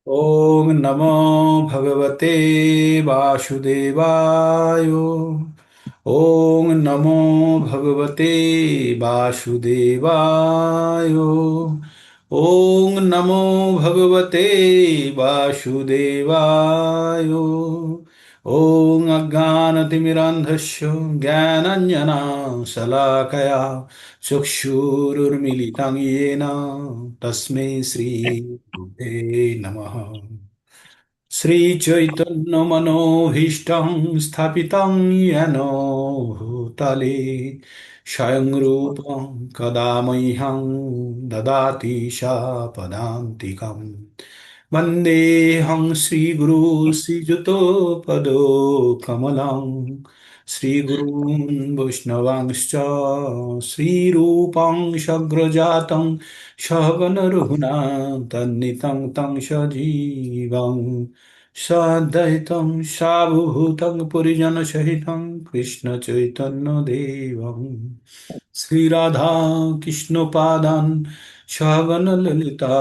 ओम नमो भगवते वासुदेवाय। ओम नमो भगवते वासुदेवाय। ओम नमो भगवते वासुदेवाय। ओम अज्ञानतिमिरान्धस्य ज्ञानाञ्जनशलाकया चक्षुरुर्मिलितं येन तस्मै श्रीगुरुवे नमः। श्रीचैतन्यमनोभीष्टं स्थापितं येन भूतले स्वयं रूपं कदा मह्यं ददाति शापदान्तिकम्। वन्देऽहं श्रीगुरु श्रीयुतपदकमलं श्रीगुरून् वैष्णवांश्च श्रीरूपं सग्रजातं सहगणरघुनाथन्वितं तं सजीवं साद्वैतं सावधूतं परिजनसहितं कृष्णचैतन्यदेवं श्रीराधा कृष्णपादान् सहगणललिता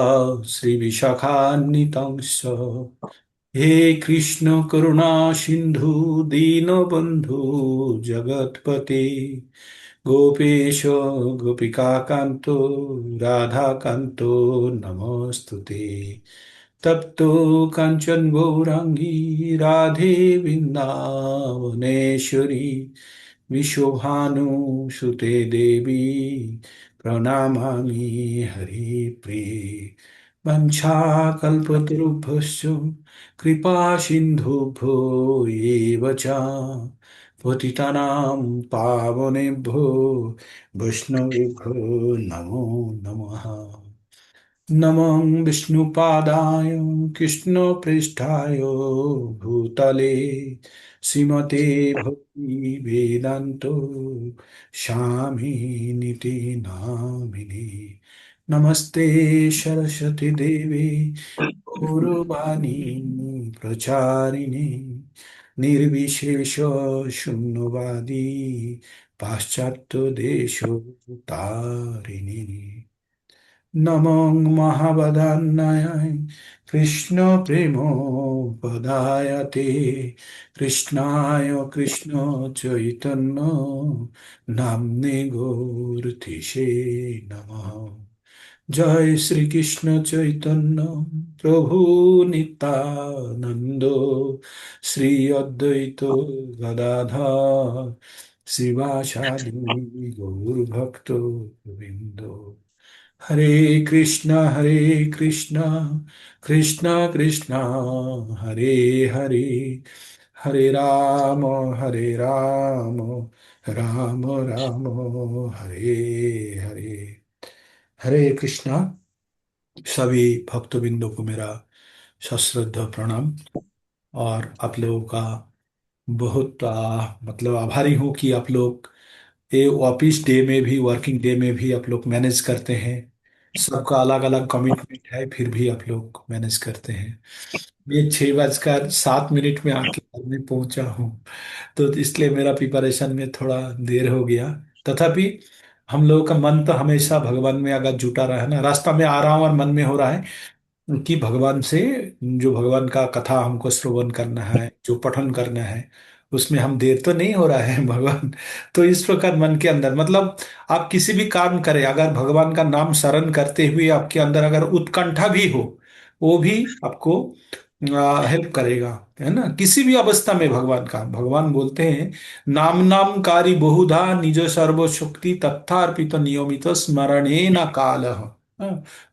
श्रीविशाखान्वितं हे कृष्ण करुणा सिंधु दीनबंधु जगतपते गोपेश गोपिका कांतो राधा कांतो नमस्तुते। तप्तो कांचन गौरांगी राधे वृंदावनेश्वरी विश्वभानुसुते देवी प्रणमामि हरिप्रिये। वंशाकल्पतरुभ्यश्च कृपा सिन्धुभ्यो एव च पतितानां पावनेभ्यो वैष्णवेभ्यो नमो नमः। नमः विष्णुपादाय कृष्णप्रेष्ठाय भूतले श्रीमते भक्ति वेदांतो स्वामिनिति नामिने। नमस्ते सरस्वती देवी गौरवाणी प्रचारिणे निर्विशेष शून्यवादी पाश्चात्य देशो तारिणे। नमो महावदान्याय कृष्ण प्रेमोपदायते कृष्णाय कृष्ण चैतन्य नाम्ने गौरतिसे नमः। जय श्री कृष्ण चैतन्य प्रभु नित्यानंद श्री अद्वैत गदाधर शिवासादि गौर भक्त गोविंद। हरे कृष्णा कृष्णा कृष्णा हरे हरे हरे राम हरे राम राम राम हरे हरे। हरे कृष्णा। सभी भक्तबिंदों को मेरा सश्रद्ध प्रणाम। और आप लोगों का बहुत मतलब आभारी हूँ कि आप लोग ये ऑफिस डे में भी वर्किंग डे में भी आप लोग मैनेज करते हैं। सबका अलग अलग कमिटमेंट है फिर भी आप लोग मैनेज करते हैं। ये 6:07 में आके घर में पहुंचा हूँ, तो इसलिए मेरा प्रिपरेशन में थोड़ा देर हो गया। तथापि हम लोगों का मन तो हमेशा भगवान में अगर जुटा रहा है ना, रास्ता में आ रहा हूँ और मन में हो रहा है कि भगवान से जो भगवान का कथा हमको श्रवण करना है, जो पठन करना है, उसमें हम देर तो नहीं हो रहा है भगवान। तो इस प्रकार मन के अंदर मतलब आप किसी भी काम करें, अगर भगवान का नाम स्मरण करते हुए आपके अंदर अगर उत्कंठा भी हो, वो भी आपको हेल्प करेगा, है ना। किसी भी अवस्था में भगवान का, भगवान बोलते हैं नाम नाम कारी बहुधा निज सर्वशक्ति तथार्पित नियमित स्मरणे न काल।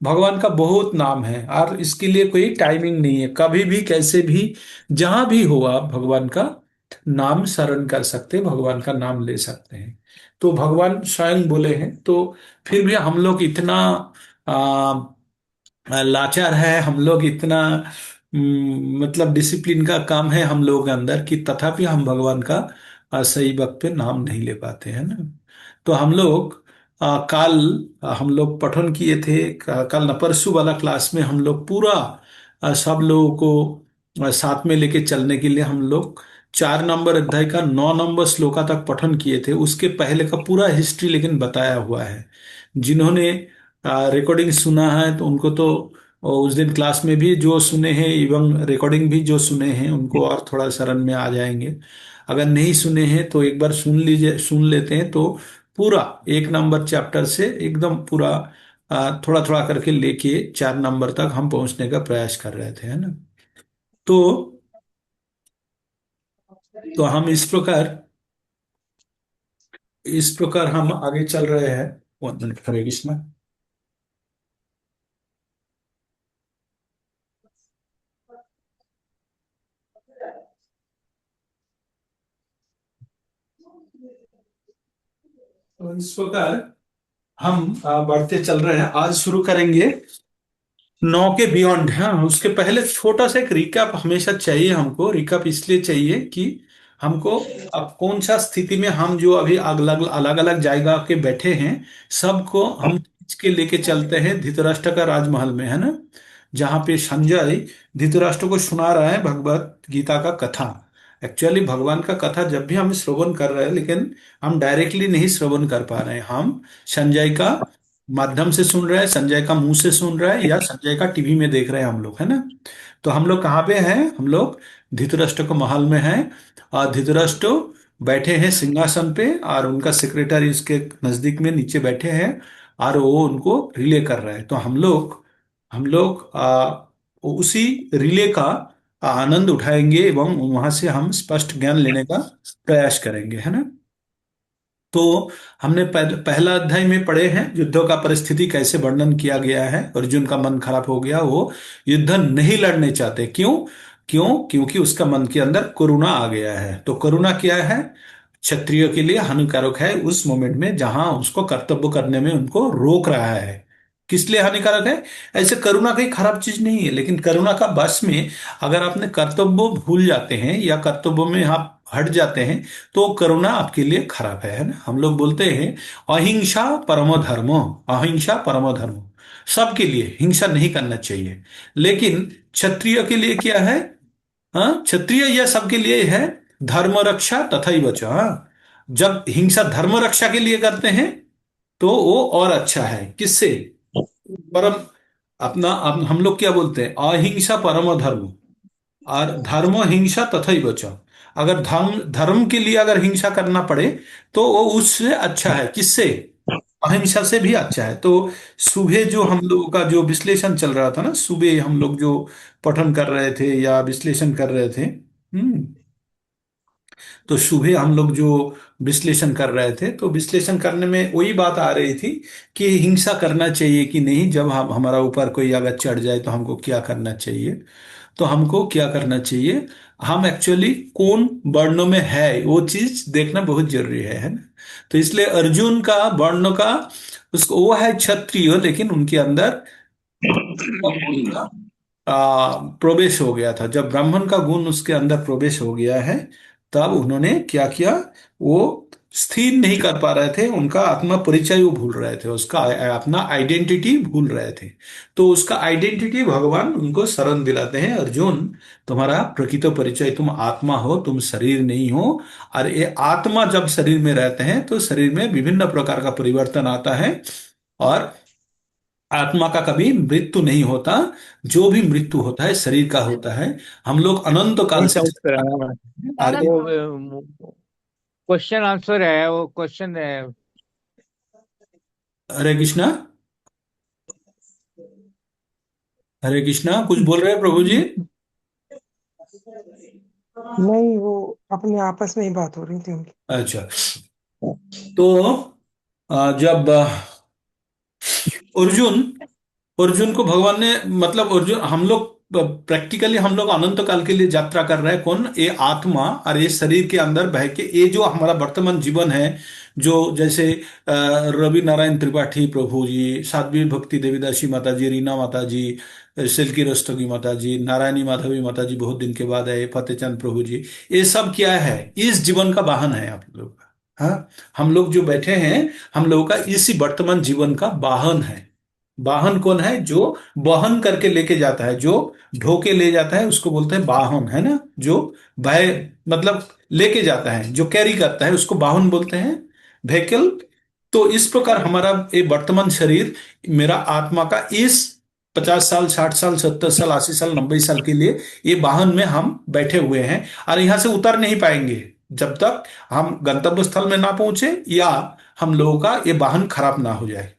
भगवान का बहुत नाम है और इसके लिए कोई टाइमिंग नहीं है, कभी भी कैसे भी जहां भी हो आप भगवान का नाम स्मरण कर सकते हैं, भगवान का नाम ले सकते हैं। तो भगवान स्वयं बोले हैं, तो फिर भी हम लोग इतना लाचार है, हम लोग इतना मतलब डिसिप्लिन का काम है हम लोगों के अंदर कि तथापि हम भगवान का सही वक्त पे नाम नहीं ले पाते हैं ना। तो हम लोग कल हम लोग पठन किए थे, कल न परसों वाला क्लास में हम लोग पूरा सब लोगों को साथ में लेके चलने के लिए हम लोग 4 नंबर अध्याय का 9 नंबर श्लोका तक पठन किए थे। उसके पहले का पूरा हिस्ट्री लेकिन बताया हुआ है। जिन्होंने रिकॉर्डिंग सुना है तो उनको तो और उस दिन क्लास में भी जो सुने हैं एवं रिकॉर्डिंग भी जो सुने हैं उनको और थोड़ा शरण में आ जाएंगे। अगर नहीं सुने हैं तो एक बार सुन लीजिए, सुन लेते हैं तो पूरा 1 नंबर चैप्टर से एकदम पूरा थोड़ा थोड़ा करके लेके 4 नंबर तक हम पहुंचने का प्रयास कर रहे थे, है ना। तो हम इस प्रकार हम आगे चल रहे हैं। 1 मिनट, हरे कृष्णा। तो इस प्रकार हम बढ़ते चल रहे हैं। आज शुरू करेंगे 9 के बियॉन्ड। हाँ, उसके पहले छोटा सा एक रिकैप हमेशा चाहिए हमको। रिकैप इसलिए चाहिए कि हमको अब कौन सा स्थिति में हम जो अभी अलग अलग अलग जगह के बैठे हैं सबको हम खींच के लेके चलते हैं धृतराष्ट्र का राजमहल में, है ना। जहाँ पे संजय धृतराष्ट्र को सुना रहा है भगवत गीता का कथा। एक्चुअली भगवान का कथा जब भी हम श्रवण कर रहे हैं, लेकिन हम डायरेक्टली नहीं श्रवण कर पा रहे हैं। हम संजय का माध्यम से सुन रहे हैं, संजय का मुंह से सुन रहे हैं, या संजय का टीवी में देख रहे हैं हम लोग, है ना। तो हम लोग कहाँ पे हैं? हम लोग धृतराष्ट्र के महल में हैं। और धृतराष्ट्र बैठे हैं सिंहासन पे, और उनका सेक्रेटरी इसके नजदीक में नीचे बैठे हैं, और वो उनको रिले कर रहे हैं। तो हम लोग उसी रिले का आनंद उठाएंगे एवं वहां से हम स्पष्ट ज्ञान लेने का प्रयास करेंगे, है ना। तो हमने पहला अध्याय में पढ़े हैं युद्धों का परिस्थिति कैसे वर्णन किया गया है। अर्जुन का मन खराब हो गया, वो युद्ध नहीं लड़ने चाहते। क्यों? क्योंकि उसका मन के अंदर करुणा आ गया है। तो करुणा क्या है? क्षत्रियो के लिए हानिकारक है उस मोमेंट में जहां उसको कर्तव्य करने में उनको रोक रहा है। किस लिए हानिकारक है? ऐसे करुणा कोई खराब चीज नहीं है, लेकिन करुणा का बस में अगर अपने कर्तव्य भूल जाते हैं या कर्तव्य में आप हट जाते हैं तो करुणा आपके लिए खराब है ना। हम लोग बोलते हैं अहिंसा परमो धर्मो, अहिंसा परमो धर्मो। सबके लिए हिंसा नहीं करना चाहिए, लेकिन क्षत्रिय के लिए क्या है? हाँ, क्षत्रिय यह सबके लिए है धर्म रक्षा तथैव च। हाँ, जब हिंसा धर्म रक्षा के लिए करते हैं तो वो और अच्छा है। किससे? परम अपना हम लोग क्या बोलते हैं? अहिंसा परमो धर्म, और धर्म हिंसा तथैव च। अगर धर्म धर्म के लिए अगर हिंसा करना पड़े तो वो उससे अच्छा है। किससे? अहिंसा से भी अच्छा है। तो सुबह जो हम लोगों का जो विश्लेषण चल रहा था ना, सुबह हम लोग जो पठन कर रहे थे या विश्लेषण कर रहे थे, तो सुबह हम लोग जो विश्लेषण कर रहे थे, तो विश्लेषण करने में वही बात आ रही थी कि हिंसा करना चाहिए कि नहीं। जब हम हमारा ऊपर कोई अगर चढ़ जाए तो हमको क्या करना चाहिए। तो हमको क्या करना चाहिए? हम एक्चुअली कौन वर्णों में है वो चीज देखना बहुत जरूरी है ना। तो इसलिए अर्जुन का वर्ण का उसको वो है क्षत्रिय, लेकिन उनके अंदर गुण का प्रवेश हो गया था। जब ब्राह्मण का गुण उसके अंदर प्रवेश हो गया है, तब उन्होंने क्या किया? वो स्थिर नहीं कर पा रहे थे, उनका आत्मा परिचय वो भूल रहे थे, उसका अपना आइडेंटिटी भूल रहे थे। तो उसका आइडेंटिटी भगवान उनको शरण दिलाते हैं, अर्जुन तुम्हारा प्रकृत परिचय तुम आत्मा हो, तुम शरीर नहीं हो। और ये आत्मा जब शरीर में रहते हैं तो शरीर में विभिन्न प्रकार का परिवर्तन आता है, और आत्मा का कभी मृत्यु नहीं होता। जो भी मृत्यु होता है शरीर का होता है। हम लोग अनंत काल नहीं से समझ पा रहा हूँ। अरे वो क्वेश्चन आंसर है, वो क्वेश्चन है। हरे कृष्णा, हरे कृष्णा, कुछ बोल रहे हैं प्रभु जी? नहीं, वो अपने आपस में ही बात हो रही थी उनकी। अच्छा। तो जब अर्जुन अर्जुन को भगवान ने, मतलब अर्जुन, हम लोग प्रैक्टिकली हम लोग अनंत काल के लिए यात्रा कर रहे हैं। कौन? ये आत्मा और ये शरीर के अंदर बह के ये जो हमारा वर्तमान जीवन है, जो जैसे रवि नारायण त्रिपाठी प्रभु जी, साध्वी भक्ति देवीदासी माता जी, रीना माता जी, सिल्की रस्तोगी माता जी, नारायणी माधवी माता जी बहुत दिन के बाद आए, फतेहचंद प्रभु जी, ये सब क्या है? इस जीवन का वाहन है आप लोग का। हाँ, हम लोग जो बैठे हैं, हम लोगों का इसी वर्तमान जीवन का वाहन है। वाहन कौन है? जो वहन करके लेके जाता है, जो ढोके ले जाता है, उसको बोलते हैं वाहन, है ना। जो वह मतलब लेके जाता है, जो कैरी करता है, उसको वाहन बोलते हैं, व्हीकल। तो इस प्रकार हमारा ये वर्तमान शरीर मेरा आत्मा का इस 50 साल, 60 साल, 70 साल, 80 साल, 90 साल के लिए ये वाहन में हम बैठे हुए हैं और यहाँ से उतर नहीं पाएंगे जब तक हम गंतव्य स्थल में ना पहुंचे या हम लोगों का ये वाहन खराब ना हो जाए।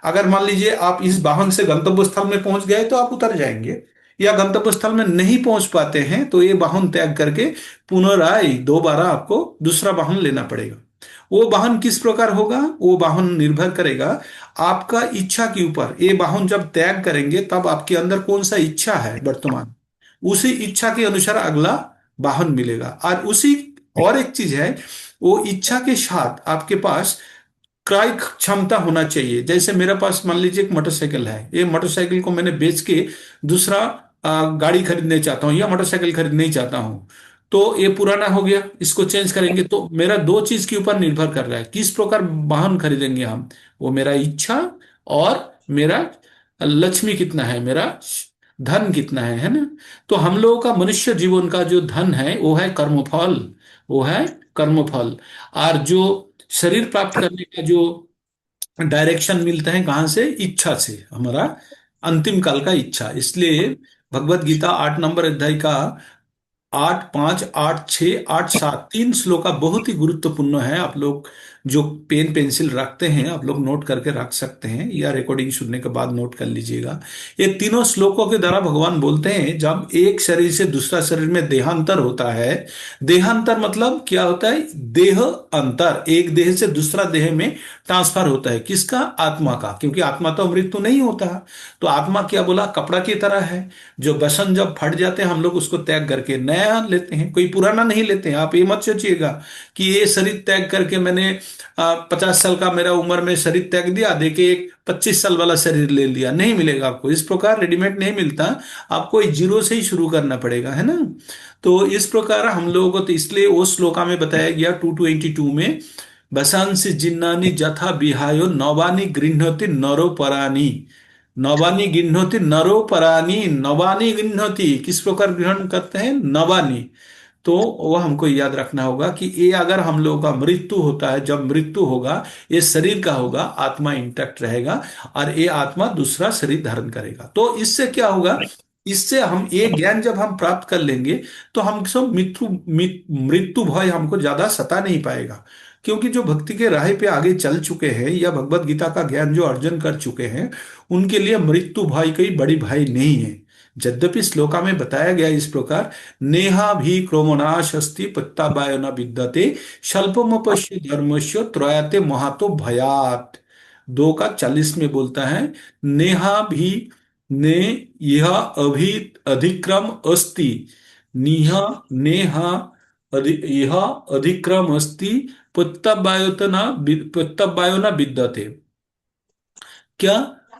अगर मान लीजिए आप इस वाहन से गंतव्य स्थल में पहुंच गए तो आप उतर जाएंगे, या गंतव्य स्थल में नहीं पहुंच पाते हैं तो ये वाहन त्याग करके पुनराय दोबारा आपको दूसरा वाहन लेना पड़ेगा। वो वाहन किस प्रकार होगा, वो वाहन निर्भर करेगा आपका इच्छा के ऊपर। ये वाहन जब त्याग करेंगे तब आपके अंदर कौन सा इच्छा है वर्तमान, उसी इच्छा के अनुसार अगला वाहन मिलेगा। और उसी और एक चीज है, वो इच्छा के साथ आपके पास क्रय क्षमता होना चाहिए। जैसे मेरे पास मान लीजिए एक मोटरसाइकिल है, ये मोटरसाइकिल को मैंने बेच के दूसरा गाड़ी खरीदने चाहता हूँ या मोटरसाइकिल खरीदने ही चाहता हूँ, तो ये पुराना हो गया, इसको चेंज करेंगे। तो मेरा दो चीज के ऊपर निर्भर कर रहा है किस प्रकार वाहन खरीदेंगे हम, वो मेरा इच्छा और मेरा लक्ष्मी कितना है, मेरा धन कितना है ना। तो हम लोगों का मनुष्य जीवन का जो धन है वो है कर्मफल, वो है कर्मफल। और जो शरीर प्राप्त करने का जो डायरेक्शन मिलता है कहाँ से, इच्छा से, हमारा अंतिम काल का इच्छा। इसलिए भगवत गीता 8 नंबर अध्याय का 8, 5, 8, 6, 8, 7 तीन श्लोका बहुत ही गुरुत्वपूर्ण है। आप लोग जो पेन पेंसिल रखते हैं आप लोग नोट करके रख सकते हैं या रिकॉर्डिंग सुनने के बाद नोट कर लीजिएगा। ये तीनों श्लोकों के द्वारा भगवान बोलते हैं जब एक शरीर से दूसरा शरीर में देहांतर होता है। देहांतर मतलब क्या होता है, देह अंतर, एक देह से दूसरा देह में ट्रांसफर होता है। किसका, आत्मा का, क्योंकि आत्मा तो मृत्यु नहीं होता। तो आत्मा क्या बोला, कपड़ा की तरह है, जो बसन जब फट जाते हैं हम लोग उसको त्याग करके नया लेते हैं, कोई पुराना नहीं लेते हैं। आप ये मत सोचिएगा कि ये शरीर त्याग करके मैंने 50 साल का मेरा उम्र में शरीर त्याग दिया, देके एक 25 साल वाला शरीर ले लिया, नहीं मिलेगा आपको। इस प्रकार रेडीमेड नहीं मिलता, आपको एक जीरो से ही शुरू करना पड़ेगा, है ना। तो इस प्रकार हम लोगों को, तो इसलिए वो श्लोका में बताया गया 222 में, बसांसी जिन्नानी जथा विहायो नवानी गृह्णति नरो परानी। नवानी गृह्णति नरो परानी, नवानी गृह्णति किस प्रकार ग्रहण करते हैं, नवानी। तो वह हमको याद रखना होगा कि ये अगर हम लोगों का मृत्यु होता है, जब मृत्यु होगा ये शरीर का होगा, आत्मा इंटैक्ट रहेगा और ये आत्मा दूसरा शरीर धारण करेगा। तो इससे क्या होगा, इससे हम ये ज्ञान जब हम प्राप्त कर लेंगे तो हम सब मृत्यु भय हमको ज्यादा सता नहीं पाएगा। क्योंकि जो भक्ति के राह पे आगे चल चुके हैं या भगवत गीता का ज्ञान जो अर्जन कर चुके हैं, उनके लिए मृत्यु भय कोई बड़ी भय नहीं है। यद्यपि श्लोका में बताया गया इस प्रकार, नेहा भी क्रोमनाश अस्ति पत्ताबाय न विद्यते स्वल्पमपश्य धर्मस्य त्रयते महातो भयात। 2 का 40 में बोलता है, नेहा भी ने यह अभी अधिक्रम अस्ति, निहा नेहा यह अधिक्रम अस्ति पत्ताबायोतना पत्ताबायो न विद्यते। क्या,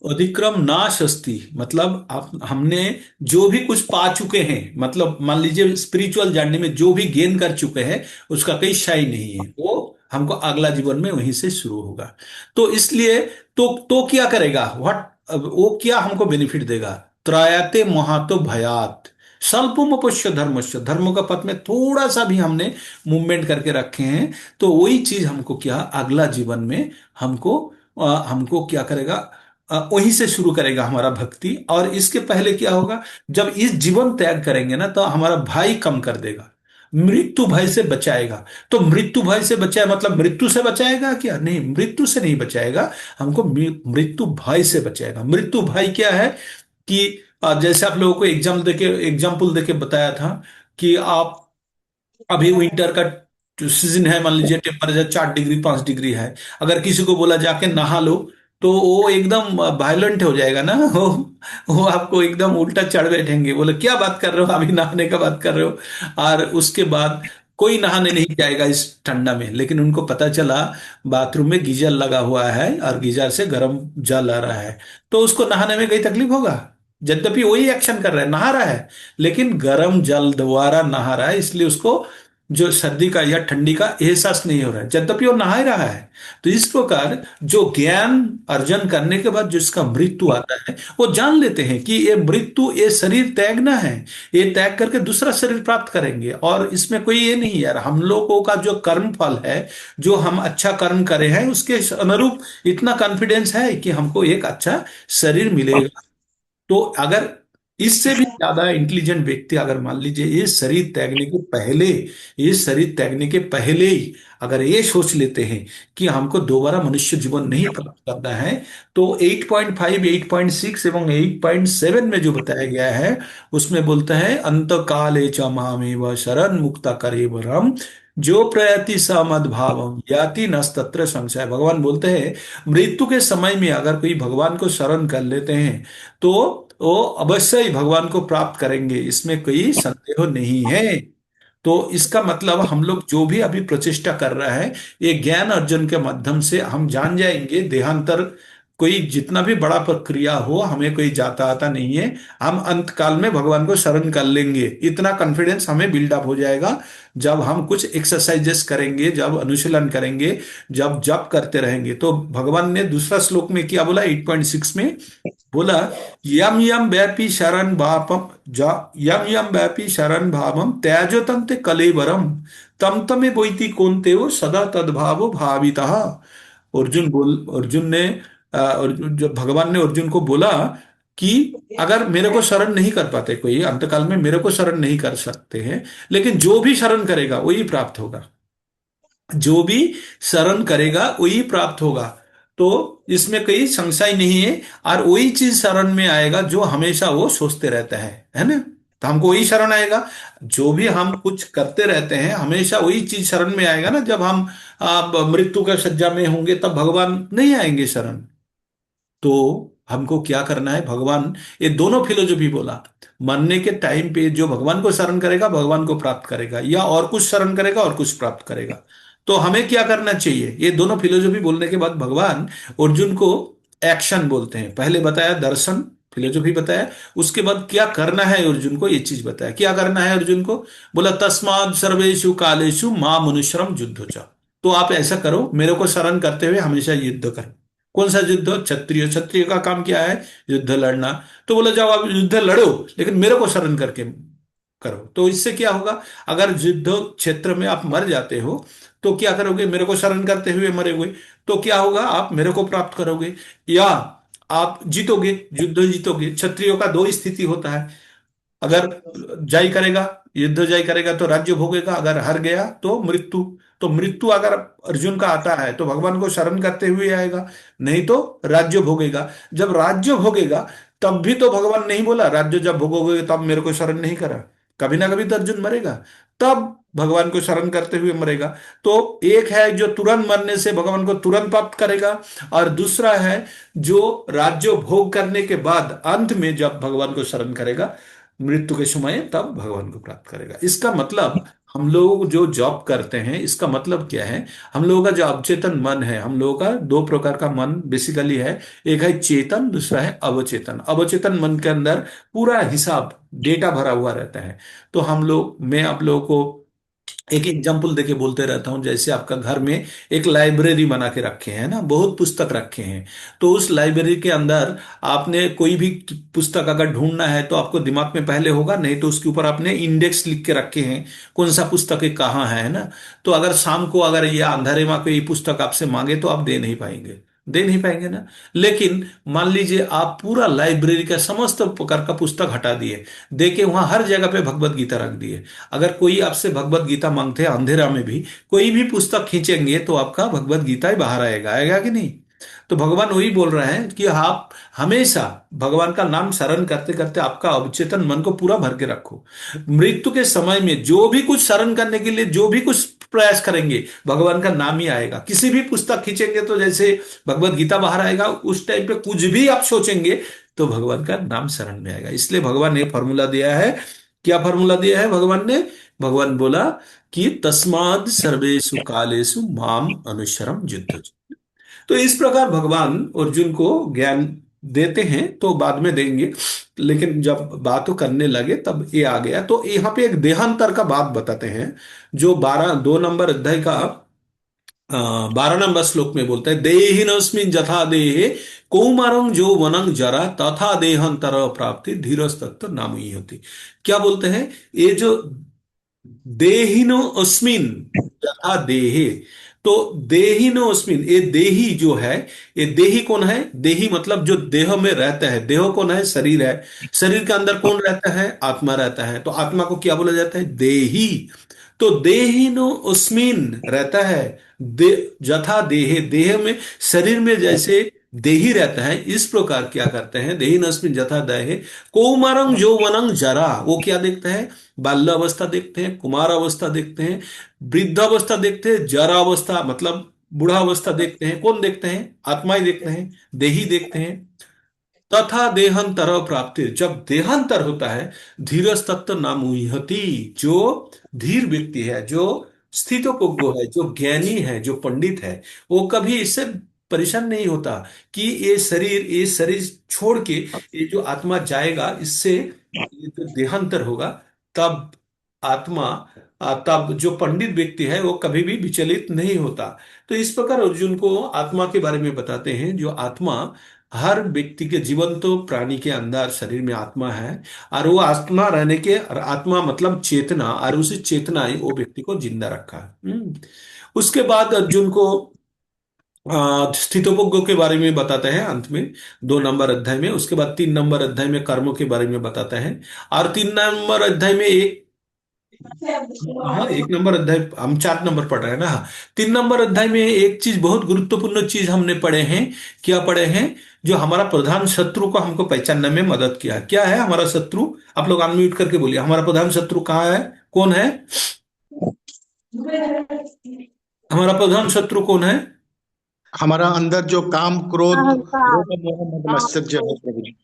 अधिक्रम नाश अस्ति मतलब आप हमने जो भी कुछ पा चुके हैं, मतलब मान लीजिए स्पिरिचुअल जर्नी में जो भी गेन कर चुके हैं उसका कोई शाई नहीं है, वो हमको अगला जीवन में वहीं से शुरू होगा। तो इसलिए तो क्या करेगा, व्हाट, वो क्या हमको बेनिफिट देगा, त्रायते महातो भयात स्वल्पमपश्य धर्मस्य, धर्म का पथ में थोड़ा सा भी हमने मूवमेंट करके रखे हैं तो वही चीज हमको क्या अगला जीवन में हमको हमको क्या करेगा, वहीं से शुरू करेगा हमारा भक्ति। और इसके पहले क्या होगा, जब इस जीवन त्याग करेंगे ना तो हमारा भय कम कर देगा, मृत्यु भय से बचाएगा। तो मृत्यु भय से बचाए मतलब मृत्यु से बचाएगा क्या, नहीं, मृत्यु से नहीं बचाएगा, हमको मृत्यु भय से बचाएगा। मृत्यु भय क्या है कि जैसे आप लोगों को एग्जाम्पल देके बताया था कि आप अभी विंटर का जो सीजन है, मान लीजिए टेम्परेचर 4 डिग्री 5 डिग्री है, अगर किसी को बोला जाके नहा लो तो वो एकदम वायलेंट हो जाएगा ना, वो आपको एकदम उल्टा चढ़ बैठेंगे, बोले क्या बात कर रहे हो, अभी नहाने का बात कर रहे हो। और उसके बाद कोई नहाने नहीं जाएगा इस ठंडा में, लेकिन उनको पता चला बाथरूम में गीजर लगा हुआ है और गीजर से गर्म जल आ रहा है, तो उसको नहाने में कोई तकलीफ होगा। यद्यपि वही एक्शन कर रहा है, नहा रहा है, लेकिन गर्म जल द्वारा नहा रहा है, इसलिए उसको जो सर्दी का या ठंडी का एहसास नहीं हो रहा है, यद्यपि वो नहा ही रहा है। तो इस प्रकार जो ज्ञान अर्जन करने के बाद जिसका मृत्यु आता है, वो जान लेते हैं कि ये मृत्यु, ये शरीर त्यागना है, ये त्याग करके दूसरा शरीर प्राप्त करेंगे। और इसमें कोई ये नहीं यार, हम लोगों का जो कर्म फल है, जो हम अच्छा कर्म करे हैं उसके अनुरूप इतना कॉन्फिडेंस है कि हमको एक अच्छा शरीर मिलेगा। तो अगर इससे भी ज्यादा इंटेलिजेंट व्यक्ति अगर मान लीजिए ये शरीर त्यागने के पहले ही अगर ये सोच लेते हैं कि हमको दोबारा मनुष्य जीवन नहीं प्राप्त करना है, तो 8.5, 8.6 एवं 8.7 में जो बताया गया है उसमें बोलता है, अंत काले च मामेव शरण मुक्ता करे वरम, जो प्रयति स मद्भावम याति नस्तत्र संशय। भगवान बोलते हैं मृत्यु के समय में अगर कोई भगवान को शरण कर लेते हैं तो वो अवश्य ही भगवान को प्राप्त करेंगे, इसमें कोई संदेह नहीं है। तो इसका मतलब हम लोग जो भी अभी प्रचेष्टा कर रहा है, ये ज्ञान अर्जन के माध्यम से हम जान जाएंगे देहांतर कोई जितना भी बड़ा प्रक्रिया हो, हमें कोई जाता आता नहीं है, हम अंत काल में भगवान को शरण कर लेंगे। इतना कॉन्फिडेंस हमें बिल्डअप हो जाएगा जब हम कुछ एक्सरसाइजेस करेंगे, जब अनुशीलन करेंगे, जब जप करते रहेंगे। तो भगवान ने दूसरा श्लोक में क्या बोला, 8.6 में बोला, यम यम व्यापी शरण भापम यम यम व्यापी शरण भावम त्याजोतम ते कलेवरम तम तमे बोइति कोन्ते हो सदा तद्भावो भाविता। अर्जुन ने जब भगवान ने अर्जुन को बोला कि अगर मेरे को शरण नहीं कर पाते, कोई अंतकाल में मेरे को शरण नहीं कर सकते हैं, लेकिन जो भी शरण करेगा वही प्राप्त होगा, जो भी शरण करेगा वही प्राप्त होगा। तो इसमें कोई संशय नहीं है। और वही चीज शरण में आएगा जो हमेशा वो सोचते रहता है ना। तो हमको वही शरण आएगा, जो भी हम कुछ करते रहते हैं हमेशा वही चीज शरण में आएगा ना। जब हम मृत्यु का शज्या में होंगे तब भगवान नहीं आएंगे शरण। तो हमको क्या करना है, भगवान ये दोनों फिलोसफी बोला, मरने के टाइम पे जो भगवान को शरण करेगा भगवान को प्राप्त करेगा, या और कुछ शरण करेगा और कुछ प्राप्त करेगा। तो हमें क्या करना चाहिए, ये दोनों फिलोसफी बोलने के बाद भगवान अर्जुन को एक्शन बोलते हैं। पहले बताया दर्शन, फिलोसफी बताया, उसके बाद क्या करना है अर्जुन को, ये चीज बताया। क्या करना है अर्जुन को, बोला तस्माद सर्वेषु कालेषु मां मनुष्यरम युद्धोच। तो आप ऐसा करो, मेरे को शरण करते हुए हमेशा युद्ध करो। कौन सा युद्ध, क्षत्रिय, क्षत्रिय का काम क्या है, युद्ध लड़ना। तो बोला जाओ आप युद्ध लड़ो, लेकिन मेरे को शरण करके करो। तो इससे क्या होगा, अगर युद्ध क्षेत्र में आप मर जाते हो तो क्या करोगे, मेरे को शरण करते हुए मरे हुए, तो क्या होगा, आप मेरे को प्राप्त करोगे या आप जीतोगे, युद्ध जीतोगे। क्षत्रियो का दो स्थिति होता है, अगर जय करेगा, युद्ध जय करेगा तो राज्य भोगेगा, अगर हार गया तो मृत्यु। तो मृत्यु अगर अर्जुन का आता है तो भगवान को शरण करते हुए आएगा, नहीं तो राज्य भोगेगा। जब राज्य भोगेगा तब भी तो भगवान नहीं बोला राज्य जब भोगोगे तब मेरे को शरण नहीं करा, कभी ना कभी तो अर्जुन मरेगा, तब भगवान को शरण करते हुए मरेगा। तो एक है जो तुरंत मरने से भगवान को तुरंत प्राप्त करेगा, और दूसरा है जो राज्य भोग करने के बाद अंत में जब भगवान को शरण करेगा मृत्यु के समय, तब भगवान को प्राप्त करेगा। इसका मतलब हम लोग जो जॉब करते हैं, इसका मतलब क्या है, हम लोगों का जो अवचेतन मन है, हम लोगों का दो प्रकार का मन बेसिकली है। एक है चेतन, दूसरा है अवचेतन। अवचेतन मन के अंदर पूरा हिसाब डेटा भरा हुआ रहता है। तो मैं आप लोगों को एक एग्जाम्पल देके बोलते रहता हूँ, जैसे आपका घर में एक लाइब्रेरी बना के रखे हैं ना, बहुत पुस्तक रखे हैं। तो उस लाइब्रेरी के अंदर आपने कोई भी पुस्तक अगर ढूंढना है तो आपको दिमाग में पहले होगा, नहीं तो उसके ऊपर आपने इंडेक्स लिख के रखे हैं कौन सा पुस्तक है कहाँ है ना। तो अगर शाम को अगर ये अंधेरे में कोई पुस्तक आपसे मांगे तो आप दे नहीं पाएंगे ना। लेकिन मान लीजिए आप पूरा लाइब्रेरी का समस्त प्रकार का पुस्तक हटा दिए, देके वहां हर जगह पे भगवत गीता रख दिए। अगर कोई आपसे भगवत गीता मांगते हैं अंधेरा में भी, कोई भी पुस्तक खींचेंगे तो आपका भगवत गीता ही बाहर आएगा कि नहीं। तो भगवान वही बोल रहे हैं कि आप हमेशा भगवान का नाम शरण करते करते आपका अवचेतन मन को पूरा भर के रखो। मृत्यु के समय में जो भी कुछ शरण करने के लिए जो भी कुछ प्रयास करेंगे, भगवान का नाम ही आएगा। किसी भी पुस्तक खींचेंगे तो जैसे भगवत गीता बाहर आएगा, उस टाइम पे कुछ भी आप सोचेंगे तो भगवान का नाम शरण में आएगा। इसलिए भगवान ने फॉर्मूला दिया है। क्या फॉर्मूला दिया है भगवान ने, भगवान बोला कि तस्माद सर्वेषु कालेषु माम अनुसरम युद्ध। तो इस प्रकार भगवान अर्जुन को ज्ञान देते हैं, तो बाद में देंगे, लेकिन जब बात करने लगे तब ये आ गया। तो यहाँ पे एक देहांतर का बात बताते हैं, जो 2 नंबर अध्याय का 12 नंबर श्लोक में बोलते हैं, देहिनस्मिन् यथा देहे कौमारं जो वनं जरा तथा देहांतर प्राप्ति धीरस्तत्व नाम ही होती। क्या बोलते हैं, ये जो देहिनो अस्मिन यथा देहे, तो देहिनोस्मिन, ये देही जो है, ये देही कौन है? देही मतलब जो देह में रहता है। देह कौन है? शरीर है। शरीर के अंदर कौन रहता है? आत्मा रहता है। तो आत्मा को क्या बोला जाता है? देही। तो देहिनो उसमिन रहता है। दे जथा देहे, देह में, शरीर में जैसे देही रहता है, इस प्रकार क्या करते हैं? देही नस्मिन जथा देहे कौमारं यौवनं जरा, वो क्या देखते हैं? बाल्य अवस्था देखते हैं, कुमार अवस्था देखते हैं, वृद्ध अवस्था देखते हैं, जरा अवस्था मतलब बूढ़ा अवस्था देखते हैं। कौन देखते हैं? आत्मा ही देखते हैं, देही देखते हैं। तथा देहांतर प्राप्ति, जब देहांतर होता है, धीरज तत्व नामुहति, जो धीर व्यक्ति है, जो स्थितोपज्ञ है, जो ज्ञानी है, जो पंडित है, वो कभी इससे परेशान नहीं होता कि ये शरीर छोड़ के ये जो आत्मा जाएगा, इससे ये जो देहांतर होगा, तब आत्मा तब जो पंडित व्यक्ति है वो कभी भी विचलित नहीं होता। तो इस प्रकार अर्जुन को आत्मा के बारे में बताते हैं। जो आत्मा, हर व्यक्ति के जीवन, तो प्राणी के अंदर शरीर में आत्मा है, और वो आत्मा रहने के, और आत्मा मतलब चेतना, और उसी चेतना ही वो व्यक्ति को जिंदा रखा है। उसके बाद अर्जुन को स्थितोपज्ञ के बारे में बताते हैं अंत में, 2 नंबर अध्याय में। उसके बाद 3 नंबर अध्याय में कर्मों के बारे में बताते हैं। और 3 नंबर अध्याय में एक, हाँ, 1 नंबर अध्याय, हम 4 नंबर पढ़ रहे हैं ना। हाँ, 3 नंबर अध्याय में एक चीज, बहुत गुरुत्वपूर्ण चीज हमने पढ़े हैं। क्या पढ़े हैं? जो हमारा प्रधान शत्रु को हमको पहचानने में मदद किया। क्या है हमारा शत्रु? आप लोग अनम्यूट करके बोलिए, हमारा प्रधान शत्रु कहाँ है? कौन है हमारा प्रधान शत्रु? कौन है? हमारा अंदर जो काम, क्रोध, अहंकार। क्रोध, मोह, मद, काम मत्सर्य जो है क्रोध। प्रभु जी।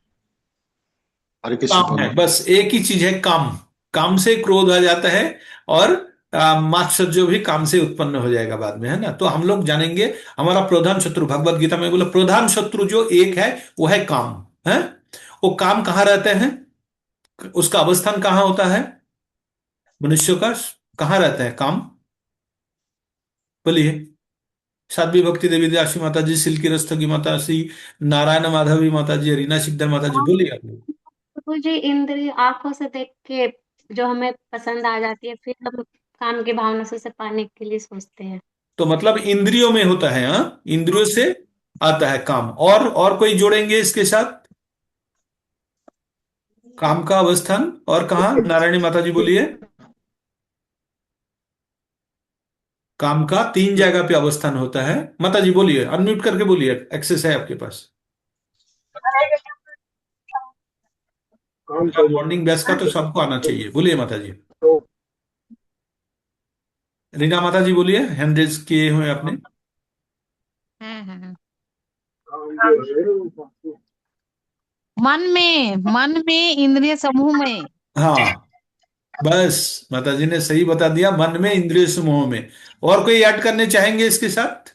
हरे कृष्ण काम है, प्रभु। बस एक ही चीज है, काम। काम से क्रोध आ जाता है, और मात्सर्य भी काम से उत्पन्न हो जाएगा बाद में, है ना। तो हम लोग जानेंगे हमारा प्रधान शत्रु, भगवत गीता में बोला प्रधान शत्रु जो एक है, वो है काम। है, वो काम कहाँ रहते हैं? उसका अवस्थान कहाँ होता है मनुष्य का? कहाँ रहता है काम? बोलिए। साध्वी भक्ति देवी दासी माता जी, सिल्की रस्तगी माता श्री, नारायण माधवी माता जी, रीना सिकदर माता जी, बोलिए आप लोग। तो जी इंद्रिय आंखों से देख के जो हमें पसंद आ जाती है, फिर हम काम की भावना से उसे पाने के लिए सोचते हैं। तो मतलब इंद्रियों में होता है, हाँ, इंद्रियों से आता है काम। और कोई जोड़ेंगे इसके साथ? काम का अवस्थान और कहाँ? नारायणी माता जी बोलिए। काम का 3 जगह पे अवस्थान होता है। माता जी बोलिए, अनम्यूट करके बोलिए, एक्सेस है आपके पास। मॉर्निंग बैच का तो सबको आना चाहिए। बोलिए माता जी। रीना माता जी बोलिए, हैंड रेज किए हुए आपने। हम्म। मन में इंद्रिय समूह में। हाँ, बस माता जी ने सही बता दिया, मन में, इंद्रिय समूह में। और कोई ऐड करने चाहेंगे इसके साथ?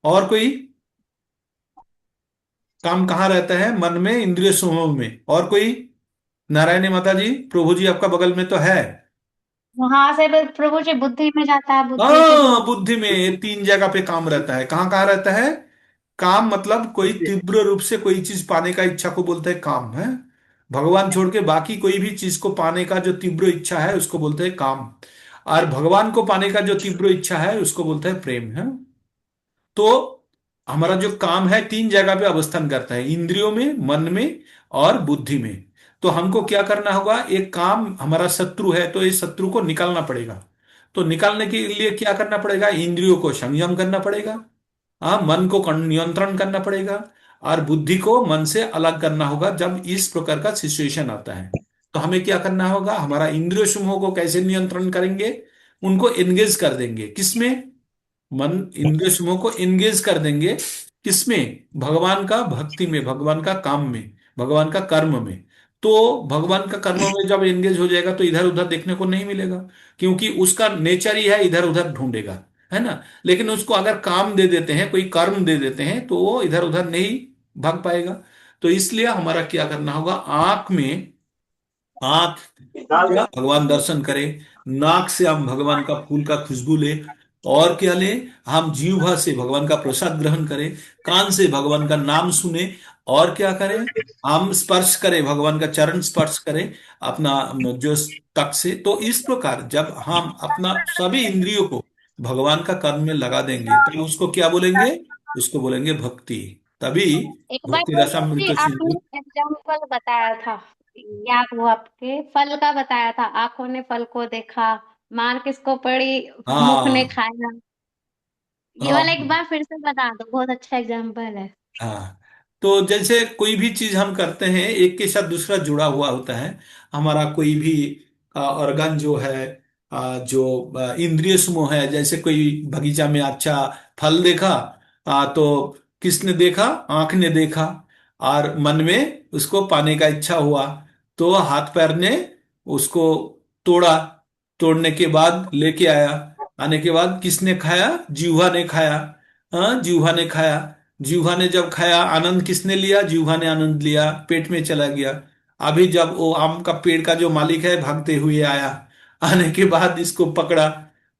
और कोई? काम कहाँ रहता है? मन में, इंद्रिय समूह में। और कोई? नारायणी माता जी, प्रभु जी आपका बगल में तो है। वहां से फिर प्रभु जी बुद्धि में जाता है, बुद्धि से फिर हाँ, बुद्धि में। ये 3 जगह पे काम रहता है। कहाँ कहाँ रहता है काम? मतलब कोई तीव्र रूप से कोई चीज पाने का इच्छा को बोलते हैं काम, है। भगवान छोड़ के बाकी कोई भी चीज को पाने का जो तीव्र इच्छा है, उसको बोलते हैं काम। और भगवान को पाने का जो तीव्र इच्छा है, उसको बोलते हैं प्रेम, है। तो हमारा जो काम है 3 जगह पे अवस्थान करता है, इंद्रियों में, मन में, और बुद्धि में। तो हमको क्या करना होगा? एक काम, हमारा शत्रु है, तो इस शत्रु को निकालना पड़ेगा। तो निकालने के लिए क्या करना पड़ेगा? इंद्रियों को संयम करना पड़ेगा, हाँ, मन को नियंत्रण करना पड़ेगा, और बुद्धि को मन से अलग करना होगा जब इस प्रकार का सिचुएशन आता है। तो हमें क्या करना होगा? हमारा इंद्रिय समूह को कैसे नियंत्रण करेंगे? उनको एंगेज कर देंगे। किसमें? मन इंद्रिय समूह को एंगेज कर देंगे। किसमें? भगवान का भक्ति में, भगवान का काम में, भगवान का कर्म में। तो भगवान का कर्म में जब एंगेज हो जाएगा, तो इधर उधर देखने को नहीं मिलेगा, क्योंकि उसका नेचर ही है इधर उधर ढूंढेगा, है ना। लेकिन उसको अगर काम दे देते हैं, कोई कर्म दे देते हैं, तो वो इधर उधर नहीं भाग पाएगा। तो इसलिए हमारा क्या करना होगा? आंख क्या भगवान दर्शन करें, नाक से हम भगवान का फूल का खुशबू ले, और क्या ले? हम जीह्वा से भगवान का प्रसाद ग्रहण करें, कान से भगवान का नाम सुने, और क्या करें? हम स्पर्श करें, भगवान का चरण स्पर्श करें अपना जो तक से। तो इस प्रकार जब हम अपना सभी इंद्रियों को भगवान का कर्म में लगा देंगे तो उसको क्या बोलेंगे? उसको बोलेंगे भक्ति। तभी एक बार भक्ति वो रसामृत जी आपने सिंधु। एग्जाम्पल बताया था, या वो आपके फल का बताया था, आंखों ने फल को देखा, मार किसको पड़ी, मुख ने हाँ खाया। ये हाँ वाला एक बार फिर से बता दो, बहुत अच्छा एग्जाम्पल है। हाँ। तो जैसे कोई भी चीज हम करते हैं एक के साथ दूसरा जुड़ा हुआ होता है। हमारा कोई भी ऑर्गन जो है, जो इंद्रिय समूह है, जैसे कोई बगीचा में अच्छा फल देखा, तो किसने देखा? आंख ने देखा। और मन में उसको पाने का इच्छा हुआ, तो हाथ पैर ने उसको तोड़ा। तोड़ने के बाद लेके आया। आने के बाद किसने खाया? जीह्वा ने खाया। हाँ, जीह्वा ने खाया। जीह्वा ने जब खाया, आनंद किसने लिया? जीह्वा ने आनंद लिया, पेट में चला गया। अभी जब वो आम का पेड़ का जो मालिक है भागते हुए आया, आने के बाद इसको पकड़ा।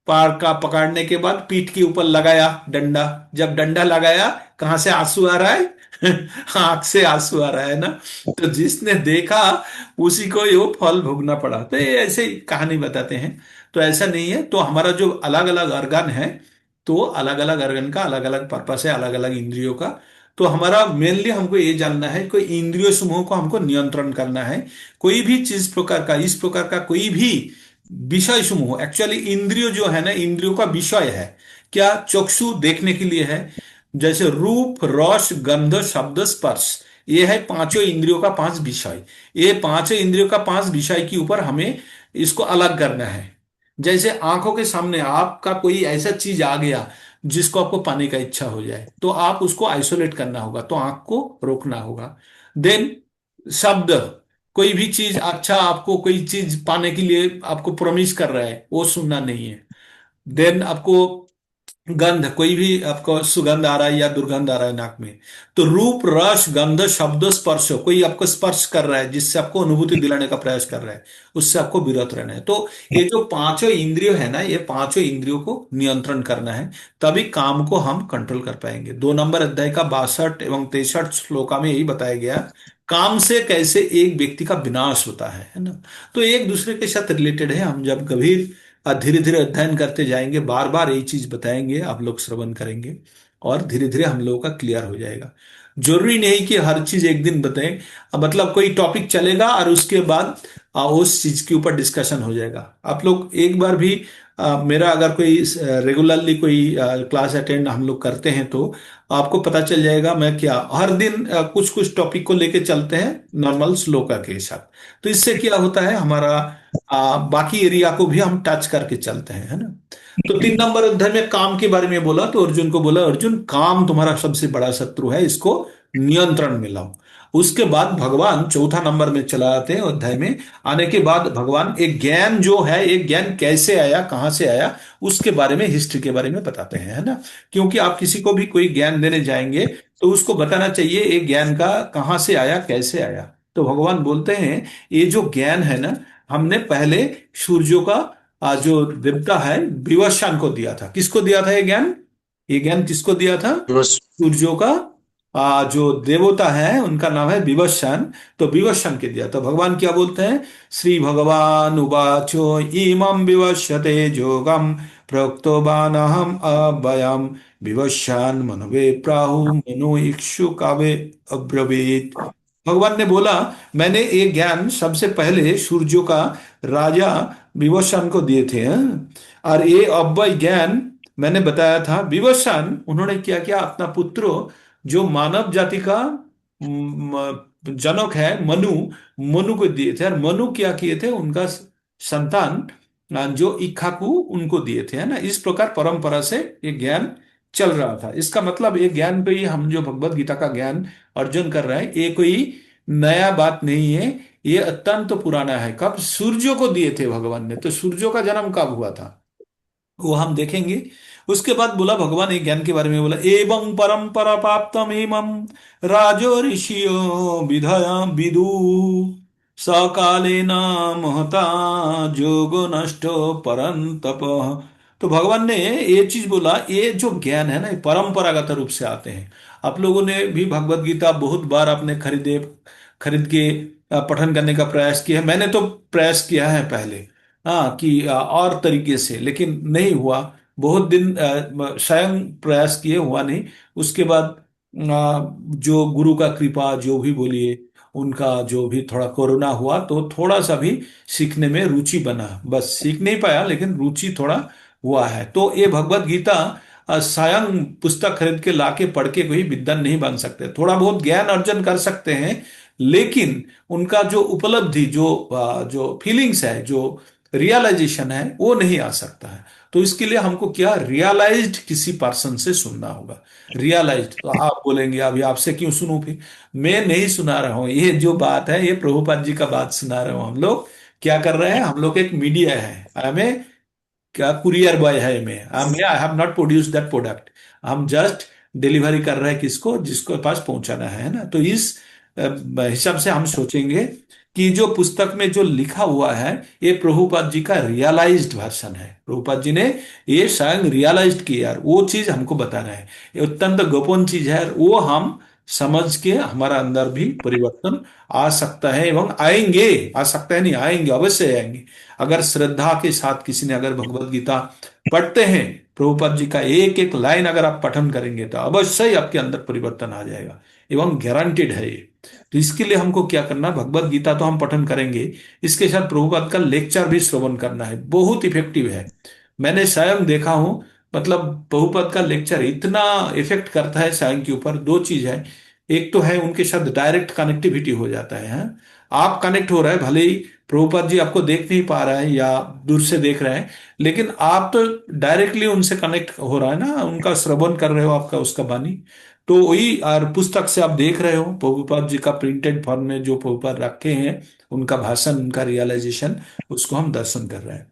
पार का पकड़ने के बाद पीठ के ऊपर लगाया डंडा। जब डंडा लगाया, कहाँ से आंसू आ रहा है? आंख से आंसू आ रहा है ना। तो जिसने देखा उसी को ये फल भोगना पड़ा। तो ये ऐसे ही कहानी बताते हैं। तो ऐसा नहीं है। तो हमारा जो अलग अलग अर्गन है, तो अलग अलग अर्गन का अलग अलग पर्पस है, अलग अलग इंद्रियों का। तो हमारा मेनली हमको ये जानना है, कोई इंद्रिय समूह को हमको नियंत्रण करना है। कोई भी चीज प्रकार का, इस प्रकार का कोई भी विषय समूह, एक्चुअली इंद्रिय जो है ना, इंद्रियों का विषय है क्या? चक्षु देखने के लिए है। जैसे रूप, रस, गंध, शब्द, स्पर्श, ये है पांचों इंद्रियों का पांच विषय। ये पांचों इंद्रियों का पांच विषय के ऊपर हमें इसको अलग करना है। जैसे आंखों के सामने आपका कोई ऐसा चीज आ गया जिसको आपको पाने का इच्छा हो जाए, तो आप उसको आइसोलेट करना होगा, तो आंख को रोकना होगा। देन शब्द, कोई भी चीज अच्छा आपको कोई चीज पाने के लिए आपको प्रॉमिस कर रहा है, वो सुनना नहीं है। देन आपको गंध, कोई भी आपको सुगंध आ रहा है या दुर्गंध आ रहा है नाक में, तो रूप, रस, गंध, शब्द, स्पर्श, कोई आपको स्पर्श कर रहा है जिससे आपको अनुभूति दिलाने का प्रयास कर रहा है, उससे आपको विरत रहना है। तो ये जो पांचों इंद्रियों है ना, ये पांचों इंद्रियों को नियंत्रण करना है। तभी काम को हम कंट्रोल कर पाएंगे। 2 नंबर अध्याय का 62 एवं 63 श्लोका में यही बताया गया, काम से कैसे एक व्यक्ति का विनाश होता है ना। तो एक दूसरे के साथ रिलेटेड है। हम जब गंभीर धीरे धीरे अध्ययन करते जाएंगे, बार बार यही चीज बताएंगे, आप लोग श्रवण करेंगे, और धीरे धीरे हम लोगों का क्लियर हो जाएगा। जरूरी नहीं कि हर चीज एक दिन बताएं। मतलब कोई टॉपिक चलेगा और उसके बाद उस चीज के ऊपर डिस्कशन हो जाएगा। आप लोग एक बार भी मेरा अगर कोई रेगुलरली कोई क्लास अटेंड हम लोग करते हैं, तो आपको पता चल जाएगा मैं क्या हर दिन कुछ कुछ टॉपिक को लेके चलते हैं नॉर्मल श्लोका के साथ। तो इससे क्या होता है, हमारा बाकी एरिया को भी हम टच करके चलते हैं, है ना। तो 3 नंबर अध्याय में काम के बारे में बोला, तो अर्जुन को बोला, अर्जुन काम तुम्हारा सबसे बड़ा शत्रु है, इसको नियंत्रण में लाओ। उसके बाद भगवान 4 नंबर में चला आते हैं अध्याय में। आने के बाद भगवान एक ज्ञान जो है, एक ज्ञान कैसे आया, कहाँ से आया, उसके बारे में, हिस्ट्री के बारे में बताते हैं, है ना। क्योंकि आप किसी को भी कोई ज्ञान देने जाएंगे तो उसको बताना चाहिए एक ज्ञान का कहाँ से आया, कैसे आया। तो भगवान बोलते हैं ये जो ज्ञान है ना, हमने पहले सूर्यों का जो देवता है विवस्वान को दिया था। किसको दिया था ये ज्ञान? ये ज्ञान किसको दिया था? बस सूर्यों का जो देवता है उनका नाम है विवस्वान। तो विवस्वान के दिया। तो भगवान क्या बोलते हैं? श्री भगवान उवाचो इमं विवस्वते जोगम प्रोक्तवान अहम अव्ययम विवस्वान मनवे प्राहु मनो इक्षु कावे अब्रवीत। भगवान ने बोला, मैंने ये ज्ञान सबसे पहले सूर्यों का राजा विवस्वान को दिए थे, हाँ? और ये अव्यय ज्ञान मैंने बताया था। विवस्वान उन्होंने क्या किया, अपना पुत्र जो मानव जाति का जनक है मनु, मनु को दिए थे। और मनु क्या किए थे, उनका संतान जो इक्ष्वाकु उनको दिए थे, है ना। इस प्रकार परंपरा से ये ज्ञान चल रहा था। इसका मतलब ये ज्ञान पे ही हम जो भगवत गीता का ज्ञान अर्जन कर रहे हैं, ये कोई नया बात नहीं है। ये अत्यंत पुराना है। कब सूर्यों को दिए थे भगवान ने, तो सूर्यों का जन्म कब हुआ था वो हम देखेंगे। उसके बाद बोला भगवान एक ज्ञान के बारे में बोला, एवं परंपरा प्राप्तम एवं राजो ऋषियो विधया विदु सकाले न महता जोगो नष्टो परंतप। तो भगवान ने ये चीज बोला, ये जो ज्ञान है ना, ये परंपरागत रूप से आते हैं। आप लोगों ने भी भगवत गीता बहुत बार आपने खरीद के पठन करने का प्रयास किया है। मैंने तो प्रयास किया है पहले, हाँ, कि और तरीके से, लेकिन नहीं हुआ। बहुत दिन स्वयं प्रयास किए, हुआ नहीं। उसके बाद जो गुरु का कृपा जो भी बोलिए, उनका जो भी थोड़ा कोरोना हुआ तो थोड़ा सा भी सीखने में रुचि बना। बस सीख नहीं पाया, लेकिन रुचि थोड़ा हुआ है। तो ये भगवत गीता स्वयं पुस्तक खरीद के लाके पढ़ के कोई विद्वान नहीं बन सकते। थोड़ा बहुत ज्ञान अर्जन कर सकते हैं, लेकिन उनका जो उपलब्धि, जो फीलिंग्स है, जो रियलाइजेशन है, वो नहीं आ सकता है। तो इसके लिए हमको क्या, रियलाइज्ड किसी पर्सन से सुनना होगा। रियलाइज्ड तो आप बोलेंगे अभी आपसे क्यों सुनूं फिर? मैं नहीं सुना रहा हूं, ये जो बात है ये प्रभुपाद जी का बात सुना रहा हूं। हम लोग क्या कर रहे हैं, हम लोग एक मीडिया है, हमें क्या कुरियर बॉय है, मैं I have not produce that product. हम जस्ट डिलीवरी कर रहे हैं किसको, जिसको पास पहुंचाना है ना। तो इस हिसाब से हम सोचेंगे कि जो पुस्तक में जो लिखा हुआ है, ये प्रभुपाद जी का रियलाइज्ड वर्षन है। प्रभुपाद जी ने ये स्वयं रियलाइज्ड किया यार, वो चीज हमको बताना है। ये अत्यंत गोपन चीज है, वो हम समझ के हमारा अंदर भी परिवर्तन आ सकता है, एवं आएंगे। आ सकता है नहीं, आएंगे, अवश्य आएंगे। अगर श्रद्धा के साथ किसी ने अगर भगवत गीता पढ़ते हैं, प्रभुपाद जी का एक एक लाइन अगर आप पठन करेंगे, तो अवश्य ही आपके अंदर परिवर्तन आ जाएगा, एवं गारंटेड है ये। तो इसके लिए हमको क्या करना, भगवत गीता तो हम पठन करेंगे, इसके साथ प्रभुपाद का लेक्चर भी श्रवण करना है। बहुत इफेक्टिव है, मैंने स्वयं देखा हूं। मतलब प्रभुपाद का लेक्चर इतना इफेक्ट करता है स्वयं के ऊपर। दो चीज है, एक तो है उनके साथ डायरेक्ट कनेक्टिविटी हो जाता है, हाँ? आप कनेक्ट हो रहे हैं, भले ही प्रभुपाद जी आपको देख नहीं पा रहे हैं या दूर से देख रहे हैं, लेकिन आप तो डायरेक्टली उनसे कनेक्ट हो रहा है ना, उनका श्रवण कर रहे हो, आपका उसका वाणी। तो वही, और पुस्तक से आप देख रहे हो प्रभुपाद जी का प्रिंटेड फॉर्म में जो प्रभुपाद रखे हैं, उनका भाषण, उनका रियलाइजेशन, उसको हम दर्शन कर रहे हैं।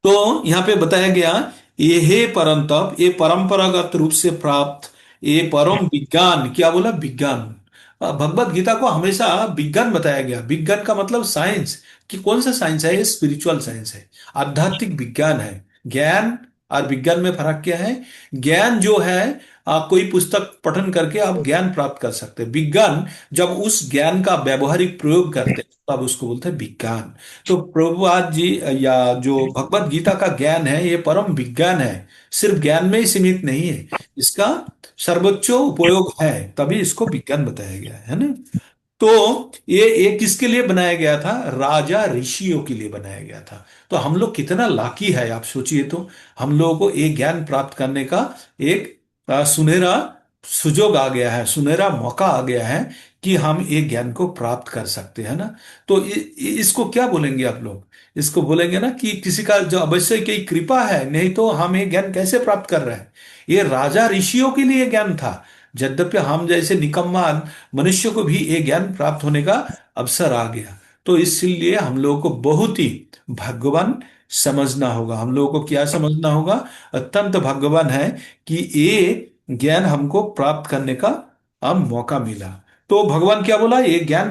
तो यहाँ पे बताया गया, ये है परम तप, ये परंपरागत रूप से प्राप्त, ये परम विज्ञान। क्या बोला, विज्ञान। भगवत गीता को हमेशा विज्ञान बताया गया। विज्ञान का मतलब साइंस, कि कौन सा साइंस है, ये स्पिरिचुअल साइंस है, आध्यात्मिक विज्ञान है। ज्ञान और विज्ञान में फर्क क्या है? ज्ञान जो है, कोई पुस्तक पठन करके आप ज्ञान प्राप्त कर सकते हैं। विज्ञान जब उस ज्ञान का व्यवहारिक प्रयोग करते हैं, तब उसको बोलते हैं विज्ञान। तो प्रभुपाद जी या जो भगवत गीता का ज्ञान है, ये परम विज्ञान है। सिर्फ ज्ञान में ही सीमित नहीं है, इसका सर्वोच्च उपयोग है, तभी इसको विज्ञान बताया गया है ना। तो ये किसके लिए बनाया गया था? राजा ऋषियों के लिए बनाया गया था। तो हम लोग कितना लाकी है, आप सोचिए। तो हम लोगों को एक ज्ञान प्राप्त करने का एक सुनहरा सुजोग आ गया है, सुनहरा मौका आ गया है, कि हम एक ज्ञान को प्राप्त कर सकते हैं ना। तो इसको क्या बोलेंगे आप लोग? इसको बोलेंगे ना कि किसी का जो अवश्य की कृपा है, नहीं तो हम ये ज्ञान कैसे प्राप्त कर रहे हैं। ये राजा ऋषियों के लिए ज्ञान था। यद्यपि हम जैसे निकम्मा मनुष्य को भी ये ज्ञान प्राप्त होने का अवसर आ गया। तो इसलिए हम लोगों को बहुत ही भाग्यवान समझना होगा। हम लोगों को क्या समझना होगा? अत्यंत भाग्यवान है कि ये ज्ञान हमको प्राप्त करने का अब मौका मिला। तो भगवान क्या बोला, ये ज्ञान,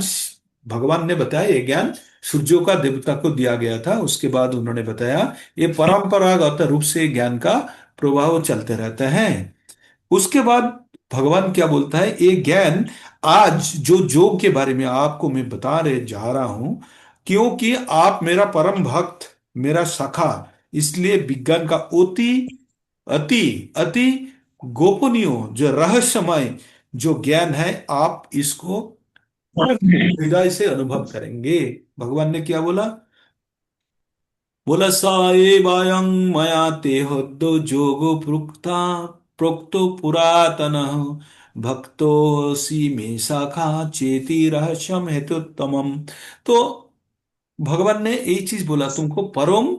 भगवान ने बताया ये ज्ञान सूर्यों का देवता को दिया गया था। उसके बाद उन्होंने बताया ये परंपरागत रूप से ज्ञान का प्रभाव चलते रहते हैं। उसके बाद भगवान क्या बोलता है, ये ज्ञान आज जो योग के बारे में आपको मैं बता रहे जा रहा हूं, क्योंकि आप मेरा परम भक्त, मेरा सखा, इसलिए विज्ञान का अति अति अति गोपनीय, जो रहस्यमय जो ज्ञान है, आप इसको हृदय से अनुभव करेंगे। भगवान ने क्या बोला? बोला स एवायं मया ते हद्दो जोगो प्रोक्ता प्रोक्तो पुरातन भक्तोऽसि मे शाखा चेति रहस्यम हेतुत्तमम। तो भगवान ने एक चीज बोला, तुमको परम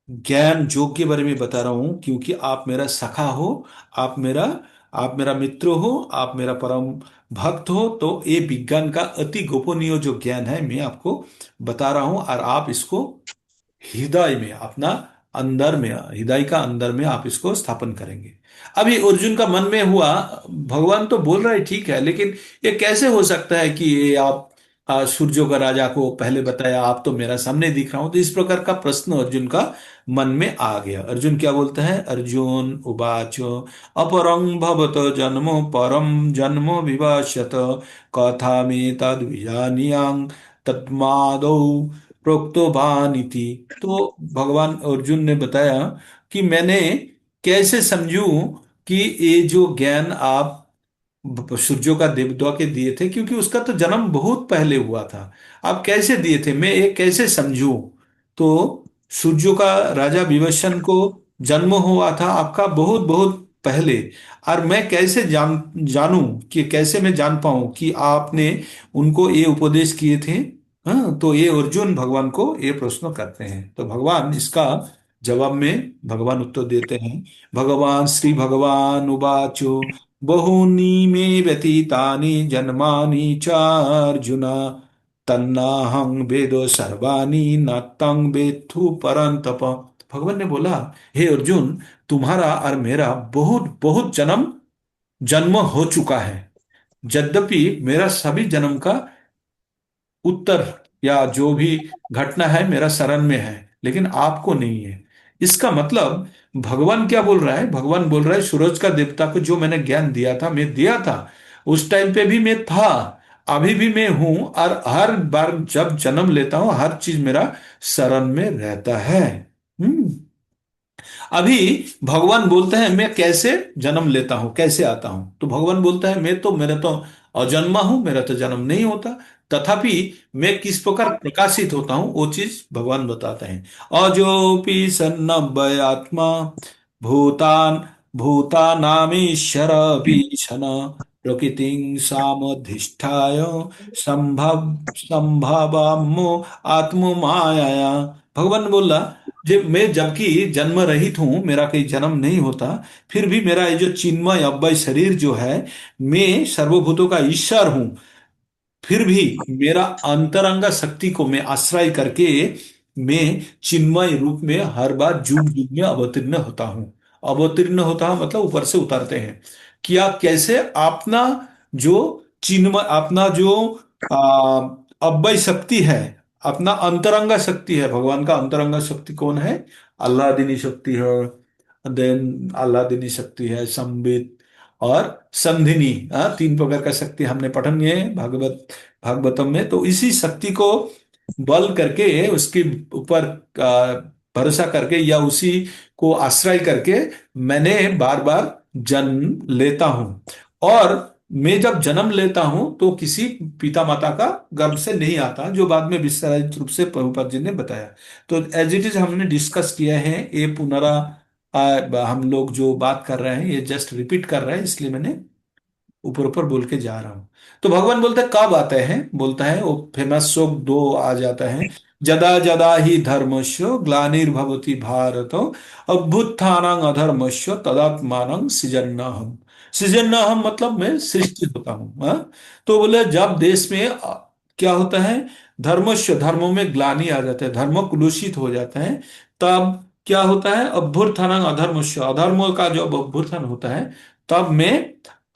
ज्ञान योग के बारे में बता रहा हूं, क्योंकि आप मेरा सखा हो, आप मेरा मित्र हो, आप मेरा परम भक्त हो। तो ये विज्ञान का अति गोपनीय जो ज्ञान है, मैं आपको बता रहा हूं, और आप इसको हृदय में, अपना अंदर में, हृदय का अंदर में आप इसको स्थापन करेंगे। अभी अर्जुन का मन में हुआ, भगवान तो बोल रहे ठीक है, लेकिन ये कैसे हो सकता है कि ये आप सूर्यों का राजा को पहले बताया, आप तो मेरा सामने दिख रहा हूं। तो इस प्रकार का प्रश्न अर्जुन का मन में आ गया। अर्जुन क्या बोलता है? अर्जुन उवाच अपरं भवत जन्म परम जन्म विभाष्यत कथा में तद विजानीयां तस्मादौ प्रोक्तवानिति। तो भगवान अर्जुन ने बताया कि मैंने कैसे समझूं कि ये जो ज्ञान आप सूर्यों का देवदुआ के दिए थे, क्योंकि उसका तो जन्म बहुत पहले हुआ था, आप कैसे दिए थे, मैं ये कैसे समझूं। तो सूर्यों का राजा विवस्वान को जन्म हुआ था आपका बहुत बहुत पहले, और मैं कैसे जानूं कि कैसे मैं जान पाऊं कि आपने उनको ये उपदेश किए थे। हाँ, तो ये अर्जुन भगवान को ये प्रश्न करते हैं, तो भगवान इसका जवाब में भगवान उत्तर देते हैं। भगवान श्री भगवान उवाचो बहूनि मे व्यतीतानि जन्मानि च अर्जुन तन्नाहं वेदो सर्वाणि न तं वेत्थु परन्तप। भगवान ने बोला, हे अर्जुन, तुम्हारा और मेरा बहुत बहुत जन्म जन्म हो चुका है, यद्यपि मेरा सभी जन्म का उत्तर या जो भी घटना है मेरा शरण में है, लेकिन आपको नहीं है। इसका मतलब भगवान क्या बोल रहा है, भगवान बोल रहा है सूरज का देवता को जो मैंने ज्ञान दिया था, मैं दिया था, उस टाइम पे भी मैं था, अभी भी मैं हूं, और हर बार जब जन्म लेता हूं हर चीज मेरा शरण में रहता है। हम्म। अभी भगवान बोलते हैं मैं कैसे जन्म लेता हूं, कैसे आता हूं, तो भगवान बोलता है मेरा तो अजन्मा हूं, मेरा तो जन्म नहीं होता, तथापि मैं किस प्रकार प्रकाशित होता हूं वो चीज भगवान बताते हैं। अजोपि सन्नव्य आत्मा भूतान भूतानामीश्वर भीषण प्रकृतिं सामधिष्ठाय संभवामो आत्म माया। भगवान बोला, जब मैं जबकि जन्म रहित हूं, मेरा कोई जन्म नहीं होता, फिर भी मेरा ये जो चिन्मय अव्यय शरीर जो है, मैं सर्वभूतों का ईश्वर हूं, फिर भी मेरा अंतरंग शक्ति को मैं आश्रय करके मैं चिन्मय रूप में हर बार युग युग में अवतीर्ण होता हूं। अवतीर्ण होता हूं मतलब ऊपर से उतरते हैं। क्या कैसे अपना जो चिन्मय, अपना जो अव्यय शक्ति है, अपना अंतरंगा शक्ति है, भगवान का अंतरंगा शक्ति कौन है, अल्लादीनी शक्ति है, देन अल्लादीनी शक्ति है, संबित और संधिनी। तीन प्रकार का शक्ति हमने पठन किए हैं भागवतम में। तो इसी शक्ति को बल करके उसके ऊपर भरोसा करके या उसी को आश्रय करके मैंने बार बार जन्म लेता हूं। और मैं जब जन्म लेता हूं तो किसी पिता माता का गर्भ से नहीं आता, जो बाद में विस्तारित रूप से प्रभुपाद जी ने बताया। तो एज इट इज हमने डिस्कस किया है, ये पुनरा हम लोग जो बात कर रहे हैं ये जस्ट रिपीट कर रहे हैं, इसलिए मैंने ऊपर ऊपर बोल के जा रहा हूं। तो भगवान बोलते हैं कब आते हैं, बोलता है वो फेमस श्लोक दो आ जाता है। जदा जदा ही धर्मस्य ग्लानिर्भवति भारत अभ्युत्थानं अधर्मस्य तदात्मानं सृजन्नाहम्। सृजन्नाहम् मतलब मैं सृष्टि होता हूं। हाँ? तो बोले जब देश में क्या होता है, धर्मस्य धर्मों में ग्लानि आ जाता है, धर्म कुलुषित हो जाता है, तब क्या होता है, अभ्युत्थानं अधर्मस्य, अधर्म का जब अभ्युत्थान होता है तब मैं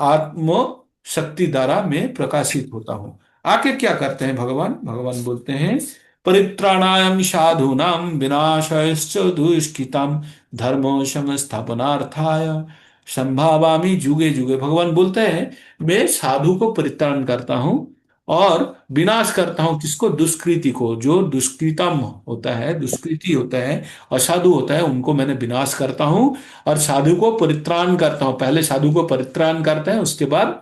आत्म शक्ति द्वारा मैं प्रकाशित होता हूं। आके क्या करते हैं भगवान, भगवान बोलते हैं परित्राणाय साधूनां विनाशायश्च दुष्कृतां धर्म संस्थापनार्थाय संभावामि जुगे जुगे। भगवान बोलते हैं मैं साधु को परित्राण करता हूं और विनाश करता हूं, किसको, दुष्कृति को, जो दुष्कृतम होता है, दुष्कृति होता है, असाधु होता है, उनको मैंने विनाश करता हूं और साधु को परित्राण करता हूं। पहले साधु को परित्राण करते हैं, उसके बाद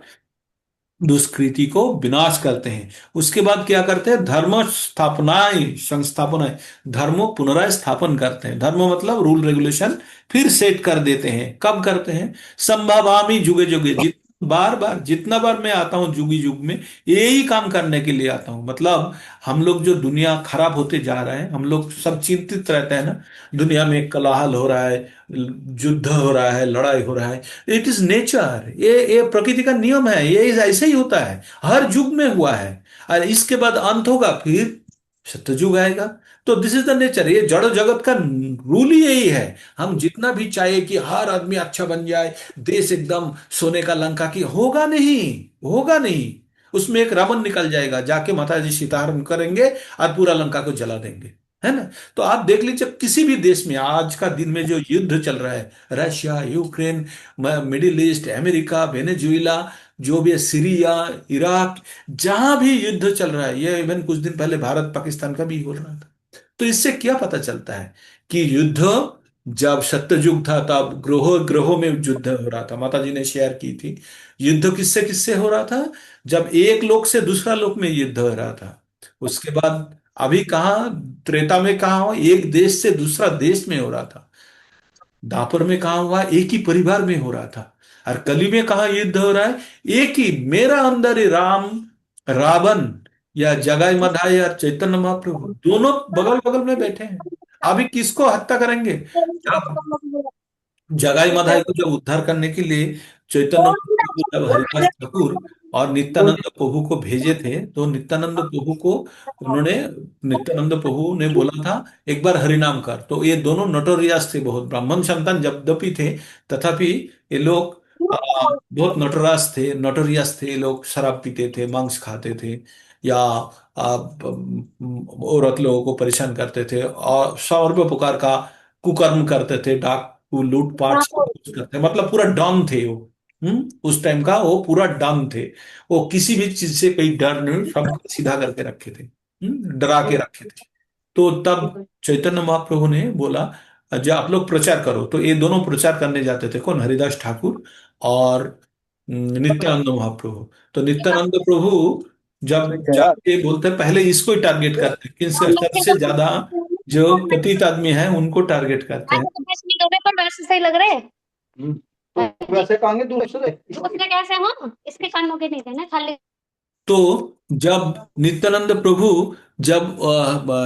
दुष्कृति को विनाश करते हैं, उसके बाद क्या करते हैं, धर्म स्थापनाएं संस्थापनाएं, धर्म पुनराय स्थापन करते हैं। धर्म मतलब रूल रेगुलेशन फिर सेट कर देते हैं। कब करते हैं, संभवामी जुगे जुगे, बार बार जितना बार मैं आता हूं जुगी युग में यही काम करने के लिए आता हूं। मतलब हम लोग जो दुनिया खराब होते जा रहा है, हम लोग सब चिंतित रहते हैं ना, दुनिया में कोलाहल हो रहा है, युद्ध हो रहा है, लड़ाई हो रहा है, इट इज नेचर, ये प्रकृति का नियम है, ये ऐसे ही होता है, हर युग में हुआ है, और इसके बाद अंत होगा, फिर सत्ययुग आएगा। तो दिस इज द नेचर, ये जड़ जगत का रूल ही यही है। हम जितना भी चाहे कि हर आदमी अच्छा बन जाए, देश एकदम सोने का लंका की, होगा नहीं, होगा नहीं। उसमें एक रावण निकल जाएगा, जाके माता जी सीताहरण करेंगे और पूरा लंका को जला देंगे, है ना। तो आप देख लीजिए किसी भी देश में आज का दिन में जो युद्ध चल रहा है, Russia, Ukraine, middle east, America, Venezuela, जो भी है, सीरिया, इराक, जहां भी युद्ध चल रहा है, ये इवन कुछ दिन पहले भारत पाकिस्तान का भी हो रहा था। तो इससे क्या पता चलता है कि युद्ध जब सत्ययुग था तब ग्रहों ग्रहों में युद्ध हो रहा था, माता जी ने शेयर की थी। युद्ध किससे किससे हो रहा था? जब एक लोक से दूसरा लोक में युद्ध हो रहा था। उसके बाद अभी कहाँ, त्रेता में कहाँ हो, एक देश से दूसरा देश में हो रहा था। दापर में कहा हुआ, एक ही परिवार में हो रहा था। और कली में कहा युद्ध हो रहा है, एक ही मेरा अंदर ही राम, रावण, या जगाई मधाई या चैतन्य महाप्रभु दोनों बगल बगल में बैठे हैं। अभी किसको हत्या करेंगे? जब जगाई माधाई को जब उद्धार करने के लिए चैतन्य महाप्रभु जब हरिदास ठाकुर और नित्यानंद प्रभु को भेजे थे, तो नित्यानंद प्रभु को उन्होंने, नित्यानंद प्रभु ने बोला था एक बार हरिनाम कर। तो ये दोनों नटोरियास थे, बहुत ब्राह्मण संतान यद्यपि थे, तथापि ये लोग बहुत नटोरास थे, नटोरियस थे। ये लोग शराब पीते थे, मांस खाते थे, या औरत लोगों को परेशान करते थे, और सर्व प्रकार का कुकर्म करते थे, डाकू लूटपाट सब कुछ करते, मतलब पूरा डॉन थे वो। उस टाइम का वो पूरा डॉन थे। वो किसी भी चीज से कोई डर नहीं, सब सीधा करके रखे थे, डरा के रखे थे। तो तब चैतन्य महाप्रभु ने बोला, जो आप लोग प्रचार करो। तो ये दोनों प्रचार करने जाते थे, कौन, हरिदास ठाकुर और नित्यानंद महाप्रभु। तो नित्यानंद प्रभु जब जाके बोलते हैं, पहले इसको ही टारगेट करते हैं कि सबसे ज्यादा जो पतित आदमी है उनको टारगेट करते हैं। पर वैसे सही लग रहे हैं। तो वैसे कहेंगे दूसरे दूसरे कैसे हो, इसके कानों के नहीं थे ना खाली। तो जब नित्यानंद प्रभु जब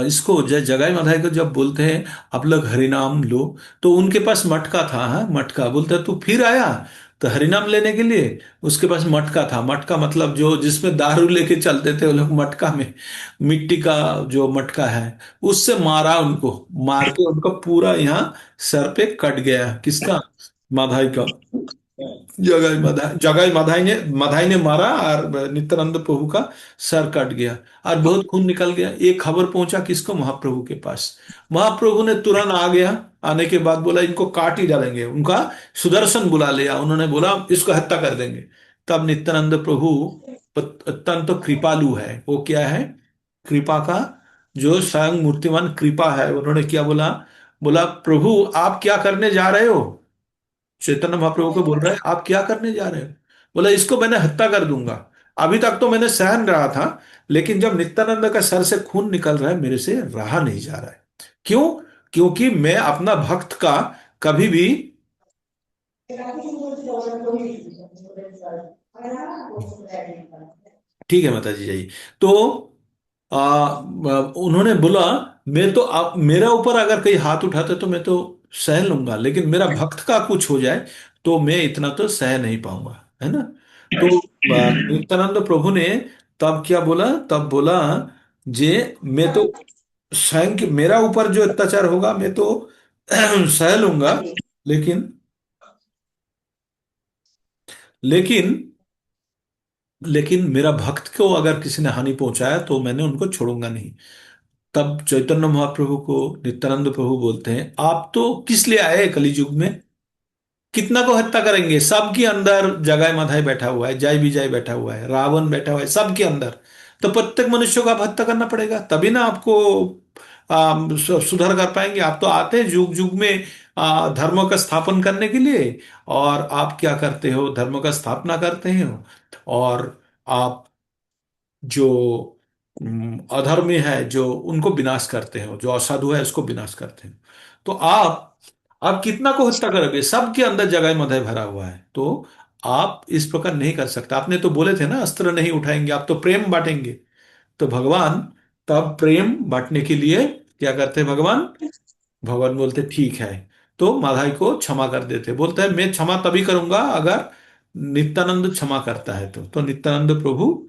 इसको जगाई माधाई को जब बोलते हैं आप लोग हरिनाम लो, तो उनके पास मटका था, हाँ, मटका। बोलता है तू फिर आया तो हरिनाम लेने के लिए? उसके पास मटका था। मटका मतलब जो जिसमें दारू लेके चलते थे वो लोग, मटका में, मिट्टी का जो मटका है, उससे मारा उनको। मार के उनको पूरा यहाँ सर पे कट गया। किसका? माधाई का। जगाई माधाई ने मारा और नित्यानंद प्रभु का सर कट गया और बहुत खून निकल गया। एक खबर पहुंचा किसको? महाप्रभु के पास। महाप्रभु ने तुरंत आ गया। आने के बाद बोला इनको काट ही डालेंगे। उनका सुदर्शन बुला लिया, उन्होंने बोला इसको हत्या कर देंगे। तब नित्यानंद प्रभु अत्यंत कृपालु है, वो क्या है, कृपा का जो स्वयं मूर्तिमान कृपा है। उन्होंने क्या बोला? बोला प्रभु आप क्या करने जा रहे हो? चैतन्य महाप्रभु को बोल रहा है आप क्या करने जा रहे हो? बोला इसको मैंने हत्या कर दूंगा। अभी तक तो मैंने सहन रहा था, लेकिन जब नित्यानंद का सर से खून निकल रहा है, मेरे से रहा नहीं जा रहा है। क्यों? क्योंकि मैं अपना भक्त का कभी भी, ठीक है माता जी जाइए। तो उन्होंने बोला मैं तो, आप मेरा ऊपर अगर कोई हाथ उठाते तो मैं तो सह लूंगा, लेकिन मेरा भक्त का कुछ हो जाए तो मैं इतना तो सह नहीं पाऊंगा, है ना। तो नित्यानंद प्रभु ने तब क्या बोला? तब बोला जे मैं तो स्वयं मेरा ऊपर जो अत्याचार होगा मैं तो सह लूंगा, लेकिन लेकिन लेकिन मेरा भक्त को अगर किसी ने हानि पहुंचाया तो मैंने उनको छोड़ूंगा नहीं। तब चैतन्य महाप्रभु को नित्यानंद प्रभु बोलते हैं आप तो किस लिए आए कलयुग में? कितना को हत्या करेंगे? सबके अंदर जगाई माधाई बैठा हुआ है, जय विजय बैठा हुआ है, रावण बैठा हुआ है, सबके अंदर। तो प्रत्येक मनुष्य को आप हत्या करना पड़ेगा, तभी ना आपको सुधार कर पाएंगे। आप तो आते हैं युग युग में धर्म का स्थापन करने के लिए, और आप क्या करते हो? धर्म का स्थापना करते हैं, और आप जो अधर्मी है जो उनको विनाश करते हो, जो असाधु है उसको विनाश करते हैं। तो आप कितना को हत्या करोगे? सबके अंदर जगह मदय भरा हुआ है, तो आप इस प्रकार नहीं कर सकते। आपने तो बोले थे ना अस्त्र नहीं उठाएंगे, आप तो प्रेम बांटेंगे। तो भगवान तब प्रेम बांटने के लिए क्या करते हैं? भगवान भगवान बोलते ठीक है, तो माधाई को क्षमा कर देते। बोलते हैं मैं क्षमा तभी करूंगा अगर नित्यानंद क्षमा करता है। तो नित्यानंद प्रभु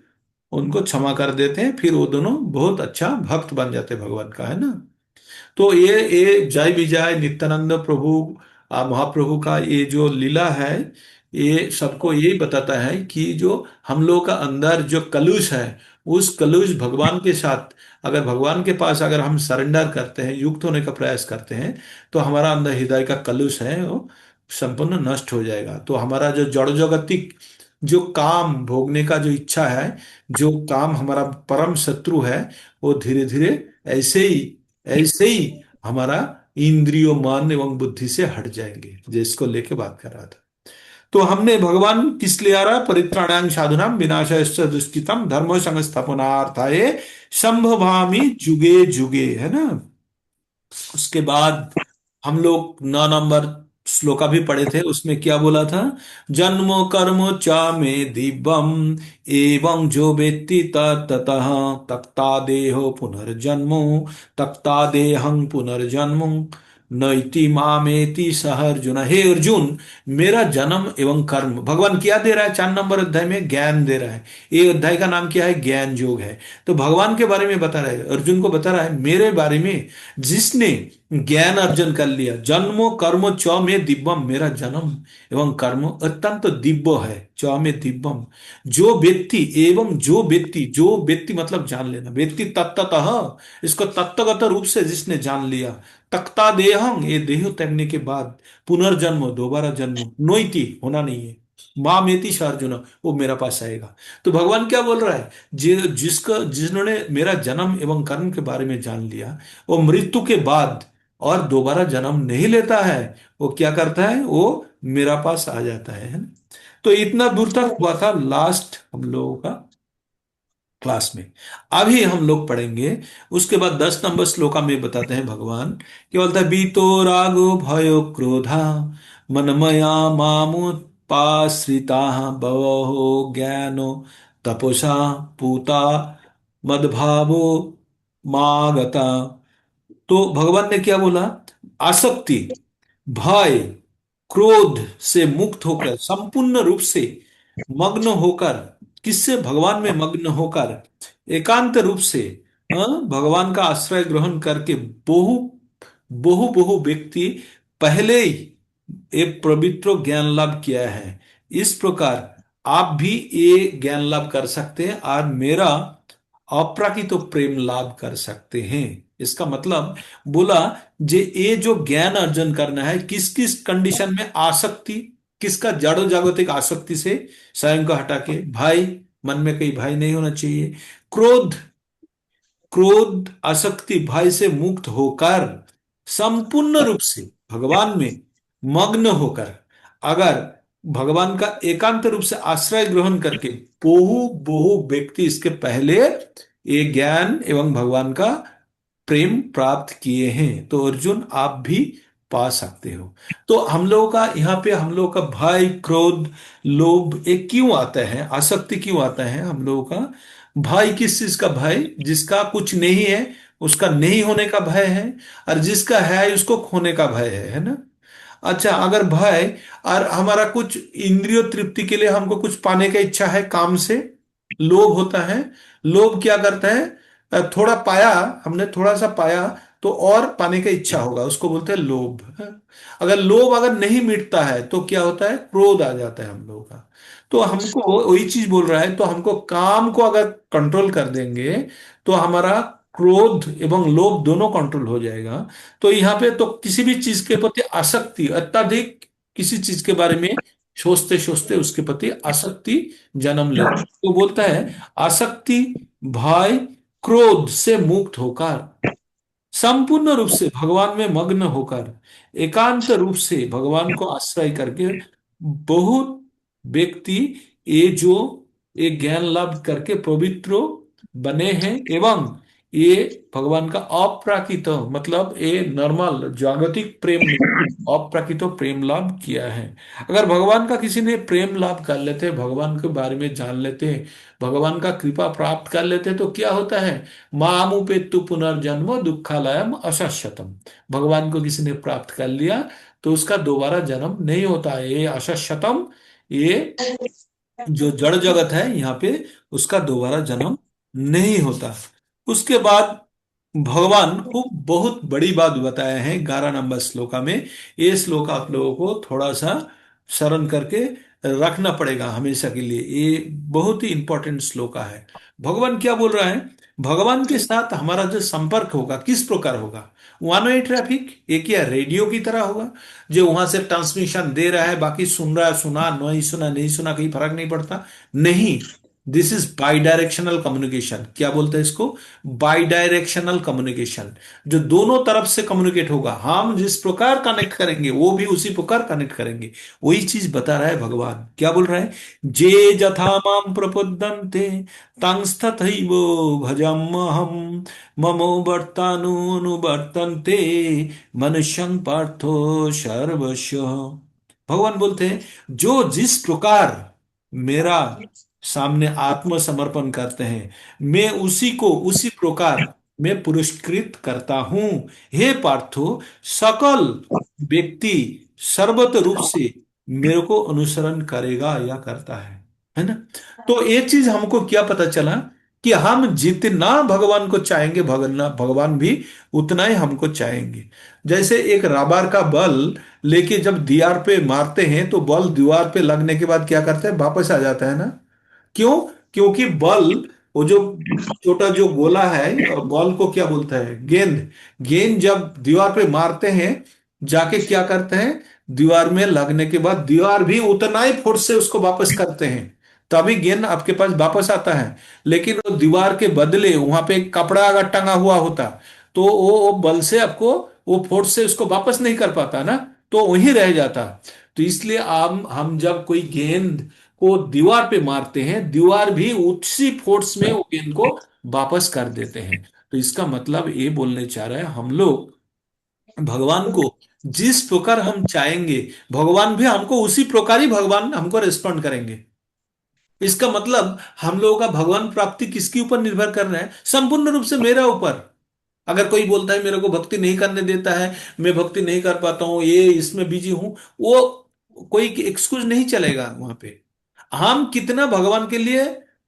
उनको क्षमा कर देते हैं, फिर वो दोनों बहुत अच्छा भक्त बन जाते हैं भगवान का, है ना। तो ये जय विजय नित्यानंद प्रभु महाप्रभु का ये जो लीला है, ये सबको यही बताता है कि जो हम लोग का अंदर जो कलुष है, उस कलुष भगवान के साथ, अगर भगवान के पास अगर हम सरेंडर करते हैं, युक्त होने का प्रयास करते हैं, तो हमारा अंदर हृदय का कलुष है वो संपूर्ण नष्ट हो जाएगा। तो हमारा जो जड़ जगतिक जो काम भोगने का जो इच्छा है, जो काम हमारा परम शत्रु है, वो धीरे धीरे ऐसे ही हमारा इंद्रियों मन एवं बुद्धि से हट जाएंगे, जिसको लेके बात कर रहा था। तो हमने भगवान किस लिए आ रहा है, परित्राणाय साधुनाम विनाशाय दुष्कृतम धर्म संस्थापनार्थाय संभवामि जुगे जुगे, है ना। उसके बाद हम लोग 9 नंबर श्लोका भी पढ़े थे, उसमें क्या बोला था, जन्म कर्म च मे दिव्यम एवं जो वेत्ति ततः तक्ता देहो पुनर्जन्म तक्ता देहं पुनर्जन्म नैति मामेति सह अर्जुन। हे अर्जुन, मेरा जन्म एवं कर्म, भगवान क्या दे रहा है 4 नंबर अध्याय में, ज्ञान दे रहा है। ये अध्याय का नाम क्या है, ज्ञान योग है। तो भगवान के बारे में बता रहा है, अर्जुन को बता रहा है मेरे बारे में, जिसने ज्ञान अर्जन कर लिया। जन्मो कर्म च में दिव्यम, मेरा जन्म एवं कर्म अत्यंत दिव्य है, च में दिव्यम। जो व्यक्ति एवं जो व्यक्ति, जो व्यक्ति मतलब जान लेना, व्यक्ति तत्ततः, इसको तत्वगत रूप से जिसने जान लिया। तक्ता देहम, ये देह त्यागने के बाद पुनर्जन्म, दोबारा जन्म, नोइति होना नहीं है, मां मेति अर्जुन, वो मेरा पास आएगा। तो भगवान क्या बोल रहा है, जिन्होंने मेरा जन्म एवं कर्म के बारे में जान लिया, वो मृत्यु के बाद और दोबारा जन्म नहीं लेता है। वो क्या करता है, वो मेरा पास आ जाता है ना। तो इतना दूर तक हुआ था लास्ट हम लोगों का क्लास में। अभी हम लोग पढ़ेंगे, उसके बाद 10 नंबर श्लोका में बताते हैं भगवान क्या बोलता है, बीतो रागो भयो क्रोधा मनमया मामुपाश्रिता बवहो ज्ञानो तपसा पूता मदभावो मागता। तो भगवान ने क्या बोला, आसक्ति, भय, क्रोध से मुक्त होकर, संपूर्ण रूप से मग्न होकर, किससे, भगवान में मग्न होकर, एकांत रूप से भगवान का आश्रय ग्रहण करके बहु बहु बहु व्यक्ति पहले ही एक पवित्र ज्ञान लाभ किया है। इस प्रकार आप भी ये ज्ञान लाभ कर सकते हैं और मेरा अपराकित प्रेम लाभ कर सकते हैं। इसका मतलब बोला, जे ये जो ज्ञान अर्जन करना है, किस किस कंडीशन में, आसक्ति, किसका, जड़ जागतिक आसक्ति से स्वयं को हटा के, भाई, मन में कहीं भाई नहीं होना चाहिए, क्रोध, क्रोध आसक्ति भय से मुक्त होकर, संपूर्ण रूप से भगवान में मग्न होकर, अगर भगवान का एकांत रूप से आश्रय ग्रहण करके, बहु बहु व्यक्ति इसके पहले ये ज्ञान एवं भगवान का प्रेम प्राप्त किए हैं। तो अर्जुन आप भी पा सकते हो। तो हम लोगों का यहाँ पे, हम लोगों का भय, क्रोध, लोभ एक क्यों आता है, आसक्ति क्यों आता है हम लोगों का। भय किस चीज का भय, जिसका कुछ नहीं है उसका नहीं होने का भय है, और जिसका है उसको खोने का भय है ना। अच्छा, अगर भय और हमारा कुछ इंद्रिय तृप्ति के लिए हमको कुछ पाने का इच्छा है काम से, लोभ होता है। लोभ क्या करता है, थोड़ा पाया, हमने थोड़ा सा पाया तो और पाने का इच्छा होगा, उसको बोलते हैं लोभ। अगर लोभ अगर नहीं मिटता है तो क्या होता है, क्रोध आ जाता है हम लोगों का। तो हमको वही चीज बोल रहा है, तो हमको काम को अगर कंट्रोल कर देंगे तो हमारा क्रोध एवं लोभ दोनों कंट्रोल हो जाएगा। तो यहाँ पे तो किसी भी चीज के प्रति आसक्ति, अत्यधिक किसी चीज के बारे में सोचते सोचते उसके प्रति आसक्ति जन्म लेती है। तो बोलता है आसक्ति, भय, क्रोध से मुक्त होकर, संपूर्ण रूप से भगवान में मग्न होकर, एकांत रूप से भगवान को आश्रय करके, बहुत व्यक्ति ये जो एक ज्ञान लाभ करके पवित्र बने हैं, एवं ये भगवान का अप्राकृत, मतलब ये नॉर्मल जागतिक प्रेम में अप्राकृत प्रेम लाभ किया है। अगर भगवान का किसी ने प्रेम लाभ कर लेते, भगवान के बारे में जान लेते, भगवान का कृपा प्राप्त कर लेते, तो क्या होता है, मामुपेत्तु पुनर्जन्म दुखालयम अशाश्वतम। भगवान को किसी ने प्राप्त कर लिया तो उसका दोबारा जन्म नहीं होता है, ये अशाश्वतम, ये जो जड़ जगत है यहाँ पे, उसका दोबारा जन्म नहीं होता। उसके बाद भगवान को बहुत बड़ी बात बताया है 11 नंबर श्लोका में। ये श्लोक आप लोगों को थोड़ा सा स्मरण करके रखना पड़ेगा हमेशा के लिए, ये बहुत ही इंपॉर्टेंट श्लोका है। भगवान क्या बोल रहा है, भगवान के साथ हमारा जो संपर्क होगा किस प्रकार होगा, वन वे ट्रैफिक, एक या रेडियो की तरह होगा, जो वहां से ट्रांसमिशन दे रहा है, बाकी सुन रहा है, सुना नहीं सुना नहीं सुना, कहीं फर्क नहीं पड़ता, नहीं। This is by directional communication. क्या बोलते हैं इसको? बाई डायरेक्शनल कम्युनिकेशन, जो दोनों तरफ से कम्युनिकेट होगा। हम जिस प्रकार कनेक्ट करेंगे वो भी उसी प्रकार कनेक्ट करेंगे। वही चीज बता रहा है भगवान। क्या बोल रहा है? जे जथा माम प्रपद्यन्ते तंस्तथैव भजाम्यहम् ममो वर्तानुवर्तन्ते मनुष्यं पार्थो सर्वस्व। भगवान बोलते हैं जो जिस प्रकार मेरा सामने आत्मसमर्पण करते हैं, मैं उसी को उसी प्रकार मैं पुरस्कृत करता हूं। हे पार्थो, सकल व्यक्ति सर्वत रूप से मेरे को अनुसरण करेगा या करता है ना? तो ये चीज हमको क्या पता चला कि हम जितना भगवान को चाहेंगे, भगवान भगवान भी उतना ही हमको चाहेंगे। जैसे एक रबर का बल लेके जब दीवार पे मारते हैं तो बल दीवार पे लगने के बाद क्या करता है? वापस आ जाता है ना? क्यों? क्योंकि बल, वो जो छोटा जो गोला है, और बॉल को क्या बोलता है? गेंद। गेंद जब दीवार पे मारते हैं, जाके क्या करते हैं? दीवार में लगने के बाद दीवार भी उतना ही फोर्स से उसको वापस करते हैं, तभी गेंद आपके पास वापस आता है। लेकिन वो दीवार के बदले वहां पे एक कपड़ा अगर टंगा हुआ होता तो वो बल से आपको, वो फोर्स से उसको वापस नहीं कर पाता ना, तो वहीं रह जाता। तो इसलिए हम जब कोई गेंद को दीवार पे मारते हैं, दीवार भी उसी फोर्स में वो गेंद को वापस कर देते हैं। तो इसका मतलब ये बोलने चाह रहा है, हम लोग भगवान को जिस प्रकार हम चाहेंगे, भगवान भी हमको उसी प्रकार ही भगवान हमको रिस्पॉन्ड करेंगे। इसका मतलब हम लोगों का भगवान प्राप्ति किसके ऊपर निर्भर कर रहा है? संपूर्ण रूप से मेरा ऊपर। अगर कोई बोलता है मेरे को भक्ति नहीं करने देता है, मैं भक्ति नहीं कर पाता हूं, ये इसमें बिजी हूं, वो कोई एक्सक्यूज नहीं चलेगा वहां पे। हम कितना भगवान के लिए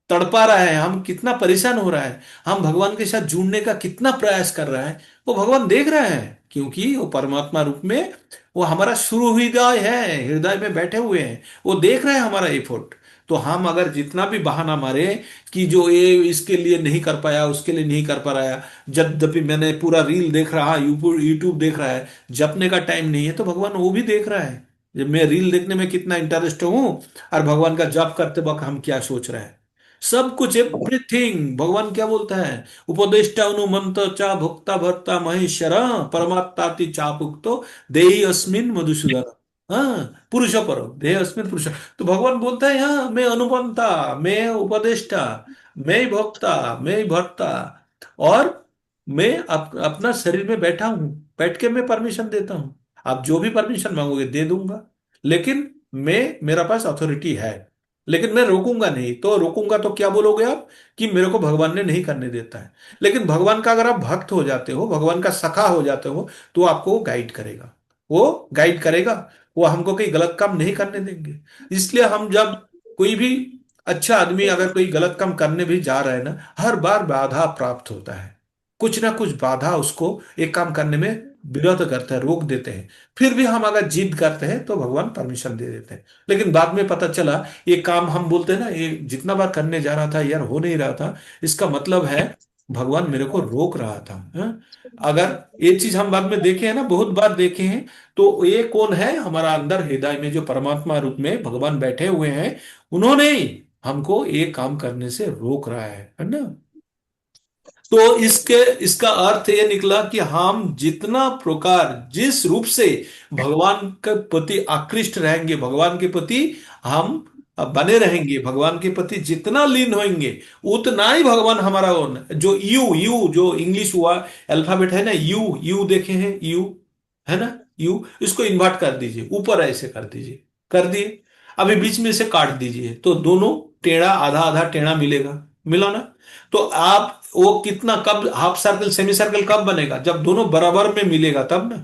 तड़पा रहा है, हम कितना परेशान हो रहा है, हम भगवान के साथ जुड़ने का कितना प्रयास कर रहा है, वो भगवान देख रहा है। क्योंकि वो परमात्मा रूप में वो हमारा शुरू हृदय है, हृदय में बैठे हुए हैं, वो देख रहे हैं हमारा एफर्ट। तो हम अगर जितना भी बहाना मारे कि जो ये इसके लिए नहीं कर पाया, उसके लिए नहीं कर पा रहा, यद्यपि मैंने पूरा रील देख रहा, यूट्यूब देख रहा है, जपने का टाइम नहीं है, तो भगवान वो भी देख रहा है जब मैं रील देखने में कितना इंटरेस्ट हूं, और भगवान का जप करते वक्त हम क्या सोच रहे हैं। सब कुछ, एवरीथिंग भगवान क्या बोलता है? उपदेष्टा अनुमंत चा भुक्ता भर्ता महेश्वर परमात्ताति चापुक्तो देहि अस्मिन मधुसूदन। हाँ, पुरुष पर देह अस्मिन पुरुष। तो भगवान बोलता है हाँ, मैं अनुपंता, मैं उपदेष्टा, मैं ही भोक्ता, मैं ही भर्ता, और मैं अपना शरीर में बैठा हूं, बैठ के मैं परमिशन देता हूं। आप जो भी परमिशन मांगोगे दे दूंगा, लेकिन मेरा पास अथॉरिटी है, लेकिन मैं रोकूंगा नहीं। तो रोकूंगा तो क्या बोलोगे आप? कि मेरे को भगवान ने नहीं करने देता है। लेकिन भगवान का अगर आप भक्त हो जाते हो, भगवान का सखा हो जाते हो, तो आपको वो गाइड करेगा, वो गाइड करेगा, वो हमको कोई गलत काम नहीं करने देंगे। इसलिए हम जब कोई भी अच्छा आदमी अगर कोई गलत काम करने भी जा रहा है ना, हर बार बाधा प्राप्त होता है, कुछ ना कुछ बाधा उसको एक काम करने में विरोध करते हैं, रोक देते हैं। फिर भी हम अगर जिद करते हैं तो भगवान परमिशन दे देते हैं। लेकिन बाद में पता चला ये काम, हम बोलते हैं ना, ये जितना बार करने जा रहा था यार हो नहीं रहा था, इसका मतलब है भगवान मेरे को रोक रहा था। हाँ? अगर ये चीज हम बाद में देखे हैं ना, बहुत बार देखे हैं, तो ये कौन है? हमारा अंदर हृदय में जो परमात्मा रूप में भगवान बैठे हुए हैं, उन्होंने ही हमको ये काम करने से रोक रहा है ना? तो इसका अर्थ ये निकला कि हम जितना प्रकार जिस रूप से भगवान के प्रति आकृष्ट रहेंगे, भगवान के प्रति हम बने रहेंगे, भगवान के प्रति जितना लीन होंगे, उतना ही भगवान हमारा जो यू यू जो इंग्लिश हुआ अल्फाबेट है ना, यू यू देखे हैं, यू है ना, यू, इसको इन्वर्ट कर दीजिए, ऊपर ऐसे कर दीजिए, कर दिए। अभी बीच में से काट दीजिए तो दोनों टेढ़ा, आधा आधा टेढ़ा मिलेगा, मिला ना? तो आप वो कितना, कब हाफ सर्कल सेमी सर्कल कब बनेगा? जब दोनों बराबर में मिलेगा तब ना।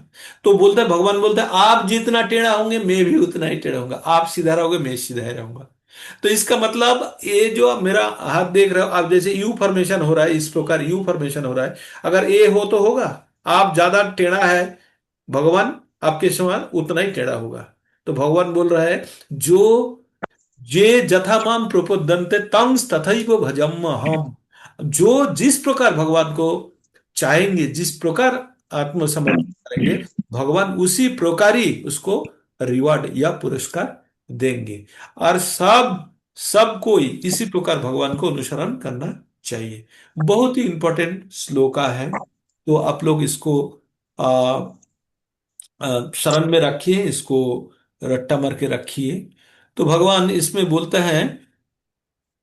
तो बोलते हैं, भगवान बोलते हैं आप जितना टेढ़ा होंगे मैं भी उतना ही टेढ़ा होऊंगा, आप सीधा रहोगे मैं सीधा ही रहूंगा। तो इसका मतलब ये जो मेरा हाथ देख रहे हो आप, जैसे यू फॉर्मेशन हो रहा है, इस प्रकार यू फॉर्मेशन हो रहा है, अगर ए हो तो होगा। आप ज्यादा टेढ़ा है, भगवान आपके समान उतना ही टेढ़ा होगा। तो भगवान बोल रहा है जो ये जथा माम प्रपद्यन्ते तंग तथैव भजम हम। जो जिस प्रकार भगवान को चाहेंगे, जिस प्रकार आत्मसमर्पण करेंगे, भगवान उसी प्रकार ही उसको रिवार्ड या पुरस्कार देंगे। और सब सबको इसी प्रकार भगवान को अनुसरण करना चाहिए। बहुत ही इंपॉर्टेंट श्लोका है, तो आप लोग इसको आ, शरण में रखिए, इसको रट्टा मार के रखिए। तो भगवान इसमें बोलता है,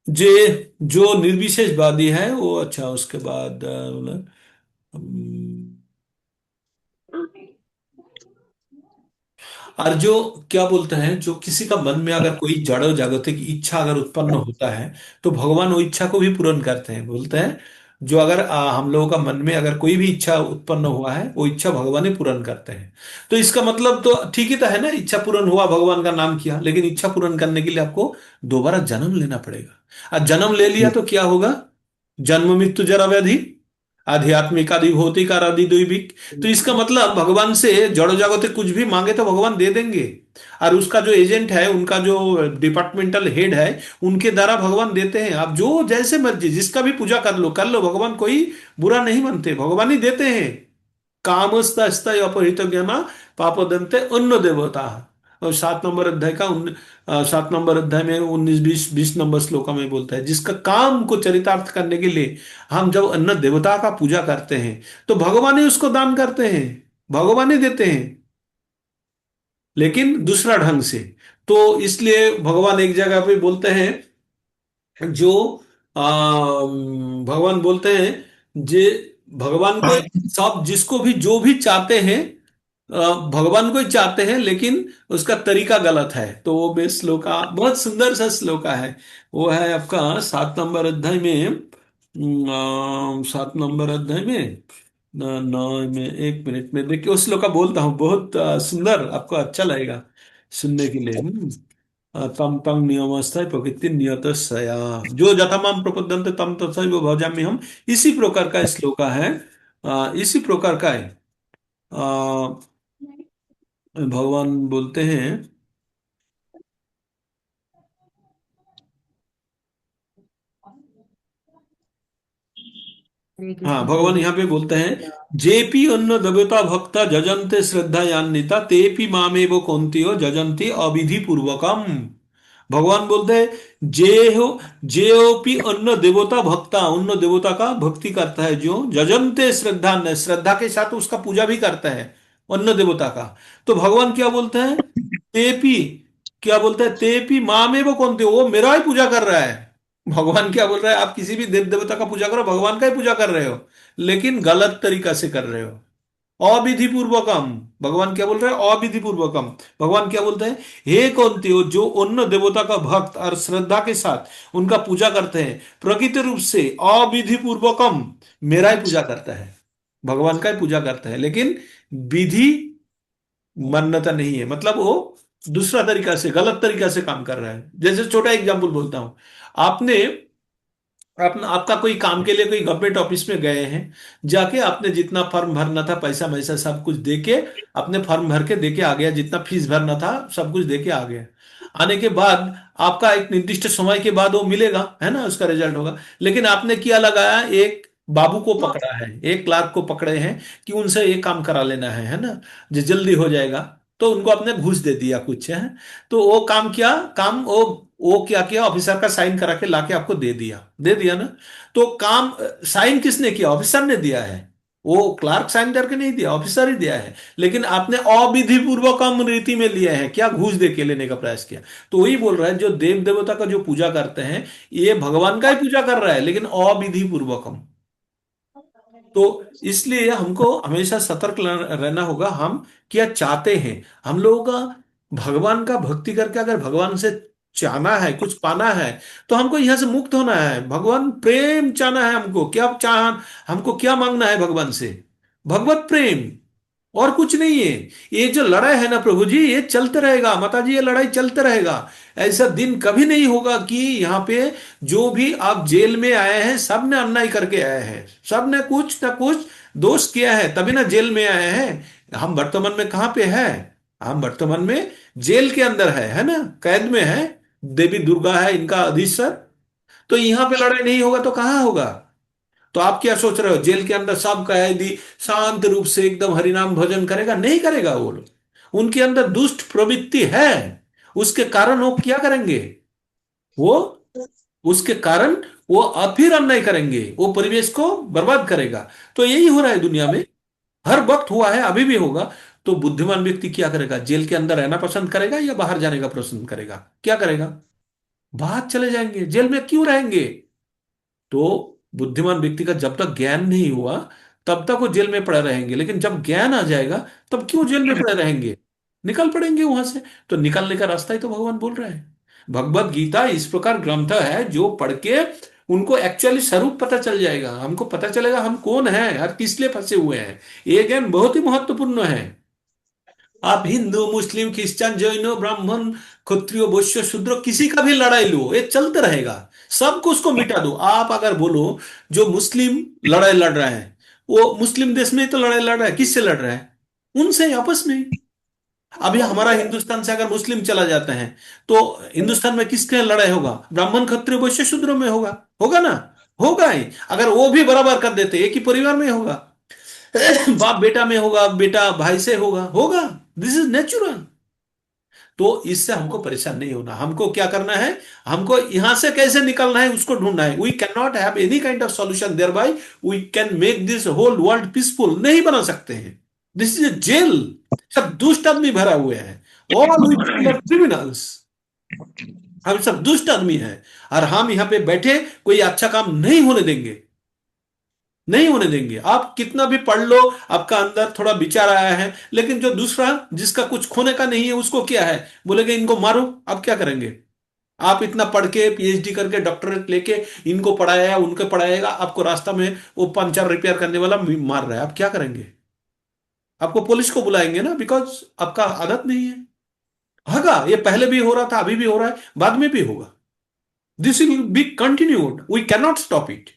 जे जो निर्विशेषवादी है वो, अच्छा उसके बाद अम, और जो क्या बोलते हैं, जो किसी का मन में अगर कोई जड़ जागतिक इच्छा अगर उत्पन्न होता है, तो भगवान वो इच्छा को भी पूर्ण करते हैं। बोलते हैं जो अगर हम लोगों का मन में अगर कोई भी इच्छा उत्पन्न हुआ है, वो इच्छा भगवान ही पूर्ण करते हैं। तो इसका मतलब तो ठीक ही तो है ना, इच्छा पूर्ण हुआ, भगवान का नाम किया, लेकिन इच्छा पूर्ण करने के लिए आपको दोबारा जन्म लेना पड़ेगा। और जन्म ले लिया तो क्या होगा? जन्म मृत्यु जरा व्याधि, आध्यात्मिक आदि भौतिक और आदि दैविक। तो इसका मतलब भगवान से जड़ जागतिक कुछ भी मांगे तो भगवान दे देंगे। और उसका जो एजेंट है, उनका जो डिपार्टमेंटल हेड है, उनके द्वारा भगवान देते हैं। आप जो जैसे मर्जी जिसका भी पूजा कर लो, भगवान कोई बुरा नहीं मानते, भगवान ही देते हैं। कामस्तस्त अपहृत ज्ञाना पापदंते अन्न देवता। और 7 नंबर अध्याय का 7 नंबर अध्याय में 19, 20, 20 नंबर श्लोका में बोलता है, जिसका काम को चरितार्थ करने के लिए हम जब अन्न देवता का पूजा करते हैं, तो भगवान ही उसको दान करते हैं, भगवान ही देते हैं, लेकिन दूसरा ढंग से। तो इसलिए भगवान एक जगह पे बोलते हैं, जो भगवान बोलते हैं, जे भगवान को सब जिसको भी जो भी चाहते हैं, भगवान को ही चाहते हैं, लेकिन उसका तरीका गलत है। तो वो बेस श्लोका, बहुत सुंदर सा श्लोका है। वो है आपका 7 नंबर अध्याय में, 7 नंबर अध्याय में 9 में, 1 मिनट में देखिए उस श्लोका बोलता हूँ, बहुत सुंदर, आपको अच्छा लगेगा सुनने के लिए। तम तम नियमस्थ प्रकृति नियतस्या, जो जथामाम प्रपद्यन्ते तम तथैव भजामि हम। इसी प्रकार का श्लोका है, इसी प्रकार का है। भगवान बोलते हैं, हाँ भगवान यहाँ पे बोलते हैं, जेपी अन्न देवता भक्ता जजन्ते श्रद्धान्विता तेपि मामेव कौन्तेयो जजन्ति अविधि पूर्वकम। भगवान बोलते हैं, जेओपी अन्न देवता भक्ता, अन्न देवता का भक्ति करता है, जो जजन्ते श्रद्धा, श्रद्धा के साथ उसका पूजा भी करता है अन्न देवता का। तो भगवान क्या बोलते हैं, तेपी, क्या बोलते हैं, तेपी मामेव कौन्ते, वो मेरा ही पूजा कर रहा है। भगवान क्या बोल रहा है, आप किसी भी देव देवता का पूजा करो, भगवान का ही पूजा कर रहे हो, लेकिन गलत तरीका से कर रहे हो, अविधि पूर्वकम। भगवान क्या बोल रहे हैं, अविधि पूर्वकम। भगवान क्या बोलते हैं, हे कौंते हो जो अन्न देवता का भक्त और श्रद्धा के साथ उनका पूजा करते हैं, प्रकृति रूप से अविधि पूर्वकम मेरा ही पूजा करता है, भगवान का ही पूजा करता है, लेकिन विधि मान्यता नहीं है, मतलब वो दूसरा तरीका से, गलत तरीका से काम कर रहा है। जैसे छोटा एग्जाम्पल बोलता हूं, आपने आपका कोई काम के लिए कोई गवर्नमेंट ऑफिस में गए हैं, जाके आपने जितना फॉर्म भरना था, पैसा वैसा सब कुछ देके, अपने फॉर्म भर के देके आ गया, जितना फीस भरना था सब कुछ देके आ गया। आने के बाद आपका एक निर्दिष्ट समय के बाद वो मिलेगा, है ना, उसका रिजल्ट होगा। लेकिन आपने क्या लगाया, एक बाबू को पकड़ा है, एक क्लार्क को पकड़े हैं कि उनसे ये काम करा लेना है ना, जो जल्दी हो जाएगा। तो उनको आपने घूस दे दिया कुछ, है। तो वो काम किया, काम वो क्या किया, ऑफिसर का साइन करा के लाके आपको दे दिया ना। तो काम साइन किसने किया, ऑफिसर ने दिया है, वो क्लार्क साइन करके नहीं दिया, ऑफिसर ही दिया है। लेकिन आपने अविधि पूर्वक रीति में लिया है, क्या, घूस दे के लेने का प्रयास किया। तो वही बोल रहा है, जो देव देवता का जो पूजा करते हैं, ये भगवान का ही पूजा कर रहा है, लेकिन अविधि पूर्वकम। तो इसलिए हमको हमेशा सतर्क रहना होगा, हम क्या चाहते हैं। हम लोगों का भगवान का भक्ति करके अगर भगवान से चाहना है, कुछ पाना है, तो हमको यहां से मुक्त होना है। भगवान प्रेम चाहना है, हमको क्या हमको क्या मांगना है भगवान से, भगवत प्रेम, और कुछ नहीं है। ये जो लड़ाई है ना प्रभु जी, ये चलते रहेगा, माता जी, ये लड़ाई चलते रहेगा। ऐसा दिन कभी नहीं होगा कि यहाँ पे जो भी आप जेल में आए हैं, सब ने अन्याय करके आए हैं, सब ने कुछ ना कुछ दोष किया है, तभी ना जेल में आए हैं। हम वर्तमान में कहाँ पे है, हम वर्तमान में जेल के अंदर है ना, कैद में है। देवी दुर्गा है इनका अधीश्वर। तो यहाँ पे लड़ाई नहीं होगा तो कहाँ होगा। तो आप क्या सोच रहे हो, जेल के अंदर सब कैदी शांत रूप से एकदम हरिनाम भजन करेगा? नहीं करेगा वो लोग, उनके अंदर दुष्ट प्रवृत्ति है, उसके कारण वो क्या करेंगे, वो उसके कारण वो अब फिर अन्याय करेंगे, वो परिवेश को बर्बाद करेगा। तो यही हो रहा है दुनिया में, हर वक्त हुआ है, अभी भी होगा। तो बुद्धिमान व्यक्ति क्या करेगा? जेल के अंदर रहना पसंद करेगा या बाहर जाने का पसंद करेगा? क्या करेगा? बाहर चले जाएंगे। जेल में क्यों रहेंगे? तो बुद्धिमान व्यक्ति का जब तक ज्ञान नहीं हुआ तब तक वो जेल में पड़े रहेंगे, लेकिन जब ज्ञान आ जाएगा तब क्यों जेल में पड़े रहेंगे? निकल पड़ेंगे वहां से। तो निकलने का रास्ता ही तो भगवान बोल रहे हैं। भगवत गीता इस प्रकार ग्रंथ है जो पढ़ के उनको एक्चुअली स्वरूप पता चल जाएगा, हमको पता चलेगा हम कौन है और किस लिए फंसे हुए हैं। ये ज्ञान बहुत ही महत्वपूर्ण है। आप हिंदू, मुस्लिम, क्रिश्चियन, जैन, ब्राह्मण, क्षत्रिय, वैश्य, शूद्र, किसी का भी लड़ाई लो, ये चलते रहेगा। सबको उसको मिटा दो। आप अगर बोलो जो मुस्लिम लड़ाई लड़ रहा है, वो मुस्लिम देश में ही तो लड़ाई लड़ रहा है, किससे लड़ रहा है? उनसे, आपस में। अभी हमारा हिंदुस्तान से अगर मुस्लिम चला जाता है तो हिंदुस्तान में किसके लड़ाई होगा? ब्राह्मण, क्षत्रिय, वैश्य, शूद्र में होगा। होगा ना? होगा ही। अगर वो भी बराबर कर देते, एक ही परिवार में होगा। बाप बेटा में होगा, बेटा भाई से होगा। होगा। This is natural. तो इससे हमको परेशान नहीं होना। हमको क्या करना है? हमको यहां से कैसे निकलना है उसको ढूंढना है। We can not have any kind of solution there by we can make this whole world peaceful. नहीं बना सकते हैं। This is a jail. सब दुष्ट आदमी भरा हुए हैं। All we people are criminals. हम सब दुष्ट आदमी हैं और हम यहां पे बैठे कोई अच्छा काम नहीं होने देंगे। नहीं होने देंगे। आप कितना भी पढ़ लो, आपका अंदर थोड़ा विचार आया है, लेकिन जो दूसरा जिसका कुछ खोने का नहीं है उसको क्या है? बोलेगे इनको मारो। आप क्या करेंगे? आप इतना पढ़ के पीएचडी करके डॉक्टरेट लेके इनको पढ़ाया, उनको पढ़ाएगा, आपको रास्ता में वो पंचर रिपेयर करने वाला मार रहा है, आप क्या करेंगे? आपको पुलिस को बुलाएंगे ना, बिकॉज आपका आदत नहीं है। होगा, ये पहले भी हो रहा था, अभी भी हो रहा है, बाद में भी होगा। This will be continued, we can not stop it.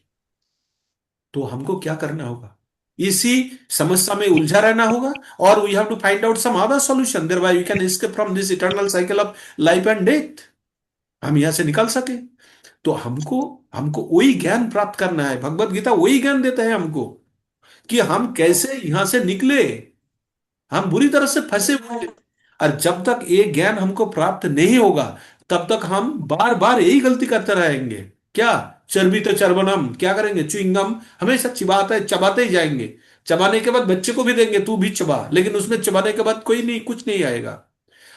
तो हमको क्या करना होगा? इसी समस्या में उलझा रहना होगा और we have to find out some other solution there by we can escape from this eternal cycle of life and death. हम यहां से निकल सके। तो हमको हमको वही ज्ञान प्राप्त करना है। भगवत गीता वही ज्ञान देता है हमको कि हम कैसे यहां से निकले। हम बुरी तरह से फंसे हुए हैं। और जब तक ये ज्ञान हमको प्राप्त नहीं होगा तब तक हम बार बार यही गलती करते रहेंगे। क्या? चर्बी तो चर्बनम, क्या करेंगे? च्युइंगम हमेशा चिबाते चबाते ही जाएंगे। चबाने के बाद बच्चे को भी देंगे, तू भी चबा, लेकिन उसमें चबाने के बाद कोई नहीं, कुछ नहीं आएगा।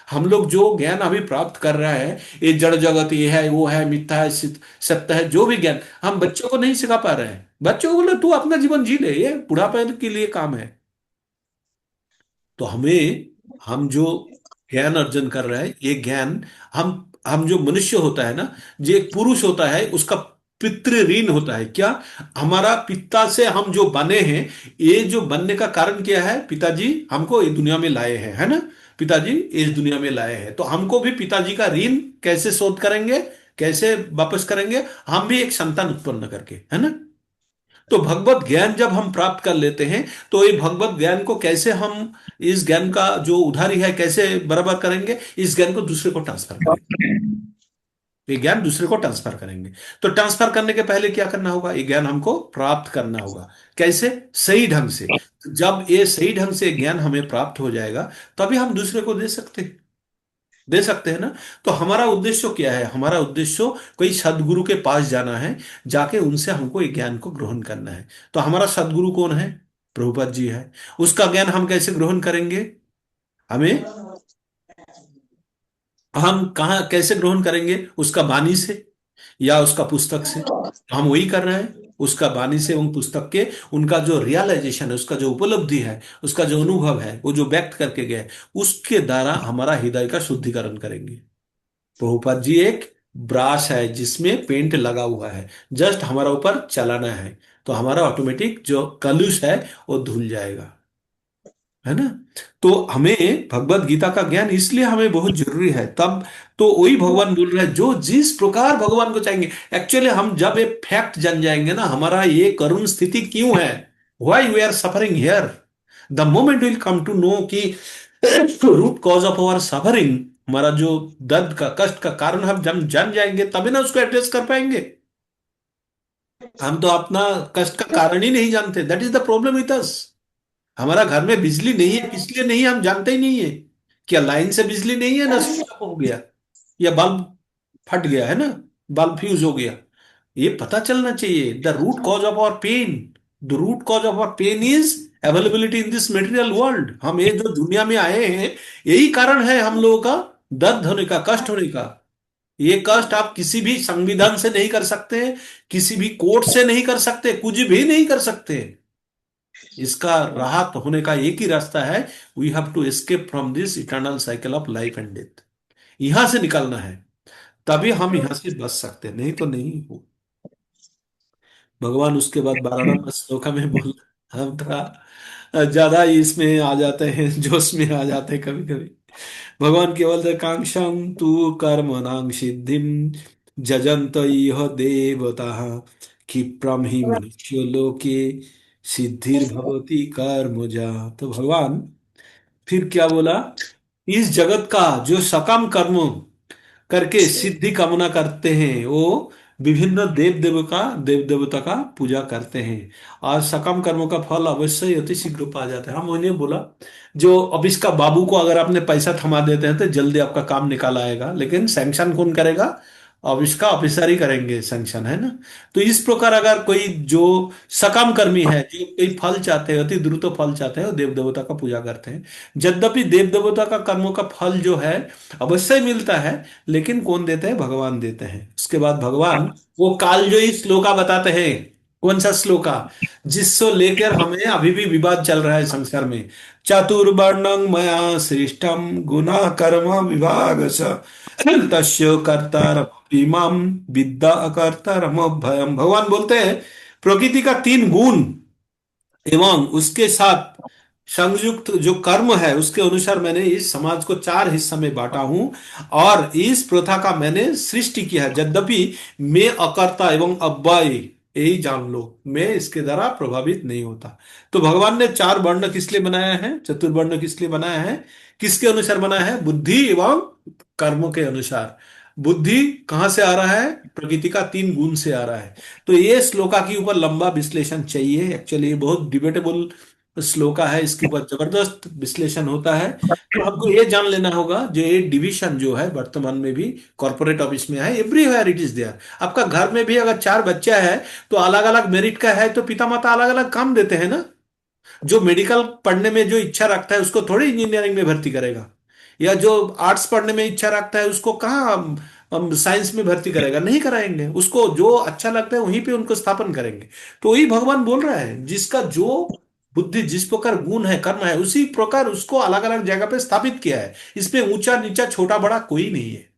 हम लोग जो ज्ञान अभी प्राप्त कर रहा है, ये जड़ जगत, ये है, वो है, मिथ्या है, सत्य है, जो भी ज्ञान हम बच्चों को नहीं सिखा पा रहे हैं। बच्चों को बोले तू अपना जीवन जी ले, ये बुढ़ापे के लिए काम है। तो हमें, हम जो ज्ञान अर्जन कर रहे हैं, ये ज्ञान हम जो मनुष्य होता है ना, जो एक पुरुष होता है, उसका पितृ ऋण होता है। क्या? हमारा पिता से हम जो बने हैं, ये जो बनने का कारण क्या है? पिताजी हमको इस दुनिया में लाए हैं, है ना? पिताजी इस दुनिया में लाए हैं, तो हमको भी पिताजी का ऋण कैसे शोध करेंगे, कैसे वापस करेंगे? हम भी एक संतान उत्पन्न करके, है ना? तो भगवत ज्ञान जब हम प्राप्त कर लेते हैं तो ये भगवत ज्ञान को कैसे हम, इस ज्ञान का जो उधारी है कैसे बराबर करेंगे? इस ज्ञान को दूसरे को ट्रांसफर करेंगे। ये ज्ञान दूसरे को ट्रांसफर करेंगे। तो ट्रांसफर करने के पहले क्या करना होगा? ये ज्ञान हमको प्राप्त करना होगा। कैसे? सही ढंग से। जब ये सही ढंग से ज्ञान हमें प्राप्त हो जाएगा तभी हम दूसरे को दे सकते हैं ना। तो हमारा उद्देश्य क्या है? हमारा उद्देश्य कोई सदगुरु के पास जाना है, जाके उनसे हमको ये ज्ञान को ग्रहण करना है। तो हमारा सदगुरु कौन है? प्रभुपाद जी है। उसका ज्ञान हम कैसे ग्रहण करेंगे? हमें, हम कहाँ कैसे ग्रहण करेंगे? उसका वाणी से या उसका पुस्तक से? तो हम वही कर रहे हैं। उसका वाणी से, उन पुस्तक के, उनका जो रियलाइजेशन है, उसका जो उपलब्धि है, उसका जो अनुभव है, वो जो व्यक्त करके गए, उसके द्वारा हमारा हृदय का शुद्धिकरण करेंगे। प्रभुपाद जी एक ब्राश है जिसमें पेंट लगा हुआ है, जस्ट हमारा ऊपर चलाना है तो हमारा ऑटोमेटिक जो कलुष है वो धुल जाएगा, है ना? तो हमें भगवत गीता का ज्ञान इसलिए हमें बहुत जरूरी है। तब तो वही भगवान बोल रहे हैं जो जिस प्रकार भगवान को चाहेंगे। एक्चुअली हम जब ये फैक्ट जान जाएंगे ना, हमारा ये करुण स्थिति क्यों है, why we are suffering here, the moment will come to know कि root cause of our suffering, हमारा जो दर्द का, कष्ट का कारण हम जब जान जाएंगे तभी ना उसको एड्रेस कर पाएंगे। हम तो अपना कष्ट का कारण ही नहीं जानते। That is the problem with us. हमारा घर में बिजली नहीं है, इसलिए नहीं, हम जानते ही नहीं है। क्या लाइन से बिजली नहीं है ना, स्विच ऑफ हो गया या बल्ब फट गया, है ना? बल्ब फ्यूज हो गया। ये पता चलना चाहिए the root cause of our pain. The root cause of our pain is availability in this material world. हम ये जो दुनिया में आए हैं, यही कारण है हम लोगों का दर्द होने का, कष्ट होने का। ये कष्ट आप किसी भी संविधान से नहीं कर सकते, किसी भी कोर्ट से नहीं कर सकते, कुछ भी नहीं कर सकते। इसका राहत होने का एक ही रास्ता है, we have to escape from this eternal cycle of life and death. यहां से निकलना है, तभी हम यहां से बच सकते हैं, नहीं तो नहीं हो। भगवान उसके बाद 12 श्लोक में बोल, हम थोड़ा ज्यादा ही इसमें आ जाते हैं, जोश में आ जाते हैं कभी कभी। भगवान केवल कांक्षां तु कर्मणां सिद्धिं जजन्त इह देवता क्षिप्रम ही मनुष्य लोके सिद्धिर्भवति कर्मजा। तो भगवान फिर क्या बोला, इस जगत का जो सकाम कर्म करके सिद्धि कामना करते हैं, वो विभिन्न देव देवता का पूजा करते हैं, और सकम कर्मों का फल अवश्य ही अति शीघ्र पा जाता है। हम उन्हें बोला, जो अब इसका बाबू को अगर आपने पैसा थमा देते हैं तो जल्दी आपका काम निकाल आएगा, लेकिन सैंक्शन कौन करेगा? अब इसका ऑफिसर ही करेंगे सैंक्शन, है ना। तो इस प्रकार अगर कोई जो सकाम कर्मी है, जो कोई फल चाहते हैं, अति द्रुत फल चाहते हैं, वो देव देवता का पूजा करते हैं। यद्यपि देव देवता का कर्मों का फल जो है अवश्य ही मिलता है, लेकिन कौन देते हैं? भगवान देते हैं। उसके बाद भगवान वो कालजयी श्लोका बताते हैं। कौन सा श्लोका? जिसको लेकर हमें अभी भी विवाद चल रहा है संसार में। चातुर्वर्णं मया सृष्टम गुना कर्म विभाग स तस्य कर्तारमपि माम विद्या अकर्तारम भयम। भगवान बोलते हैं प्रकृति का 3 गुण एवं उसके साथ संयुक्त जो कर्म है, उसके अनुसार मैंने इस समाज को 4 हिस्सा में बांटा हूं, और इस प्रथा का मैंने सृष्टि किया है। यद्यपि मैं अकर्ता एवं अव्यय, यही जान लो, मैं इसके द्वारा प्रभावित नहीं होता। तो भगवान ने 4 वर्ण किस लिए बनाया है, चतुर्वर्ण किस लिए बनाया है, किसके अनुसार बनाया है? बुद्धि एवं कर्मों के अनुसार। बुद्धि कहां से आ रहा है? प्रकृति का 3 गुण से आ रहा है। तो ये श्लोका के ऊपर लंबा विश्लेषण चाहिए। एक्चुअली ये बहुत डिबेटेबल श्लोका है, इसके ऊपर जबरदस्त विश्लेषण होता है। तो हमको ये जान लेना होगा, जो ये डिवीजन जो है वर्तमान में भी कॉर्पोरेट ऑफिस में है, एवरीवेयर इट इज देयर। आपका घर में भी अगर 4 बच्चा है तो अलग अलग मेरिट का है, तो पिता माता अलग अलग काम देते हैं ना। जो मेडिकल पढ़ने में जो इच्छा रखता है उसको थोड़ी इंजीनियरिंग में भर्ती करेगा, या जो आर्ट्स पढ़ने में इच्छा रखता है उसको कहाँ हम साइंस में भर्ती करेगा? नहीं कराएंगे। उसको जो अच्छा लगता है वहीं पे उनको स्थापन करेंगे। तो वही भगवान बोल रहा है, जिसका जो बुद्धि, जिस प्रकार गुण है, कर्म है, उसी प्रकार उसको अलग अलग जगह पे स्थापित किया है। इसमें ऊंचा नीचा छोटा बड़ा कोई नहीं है।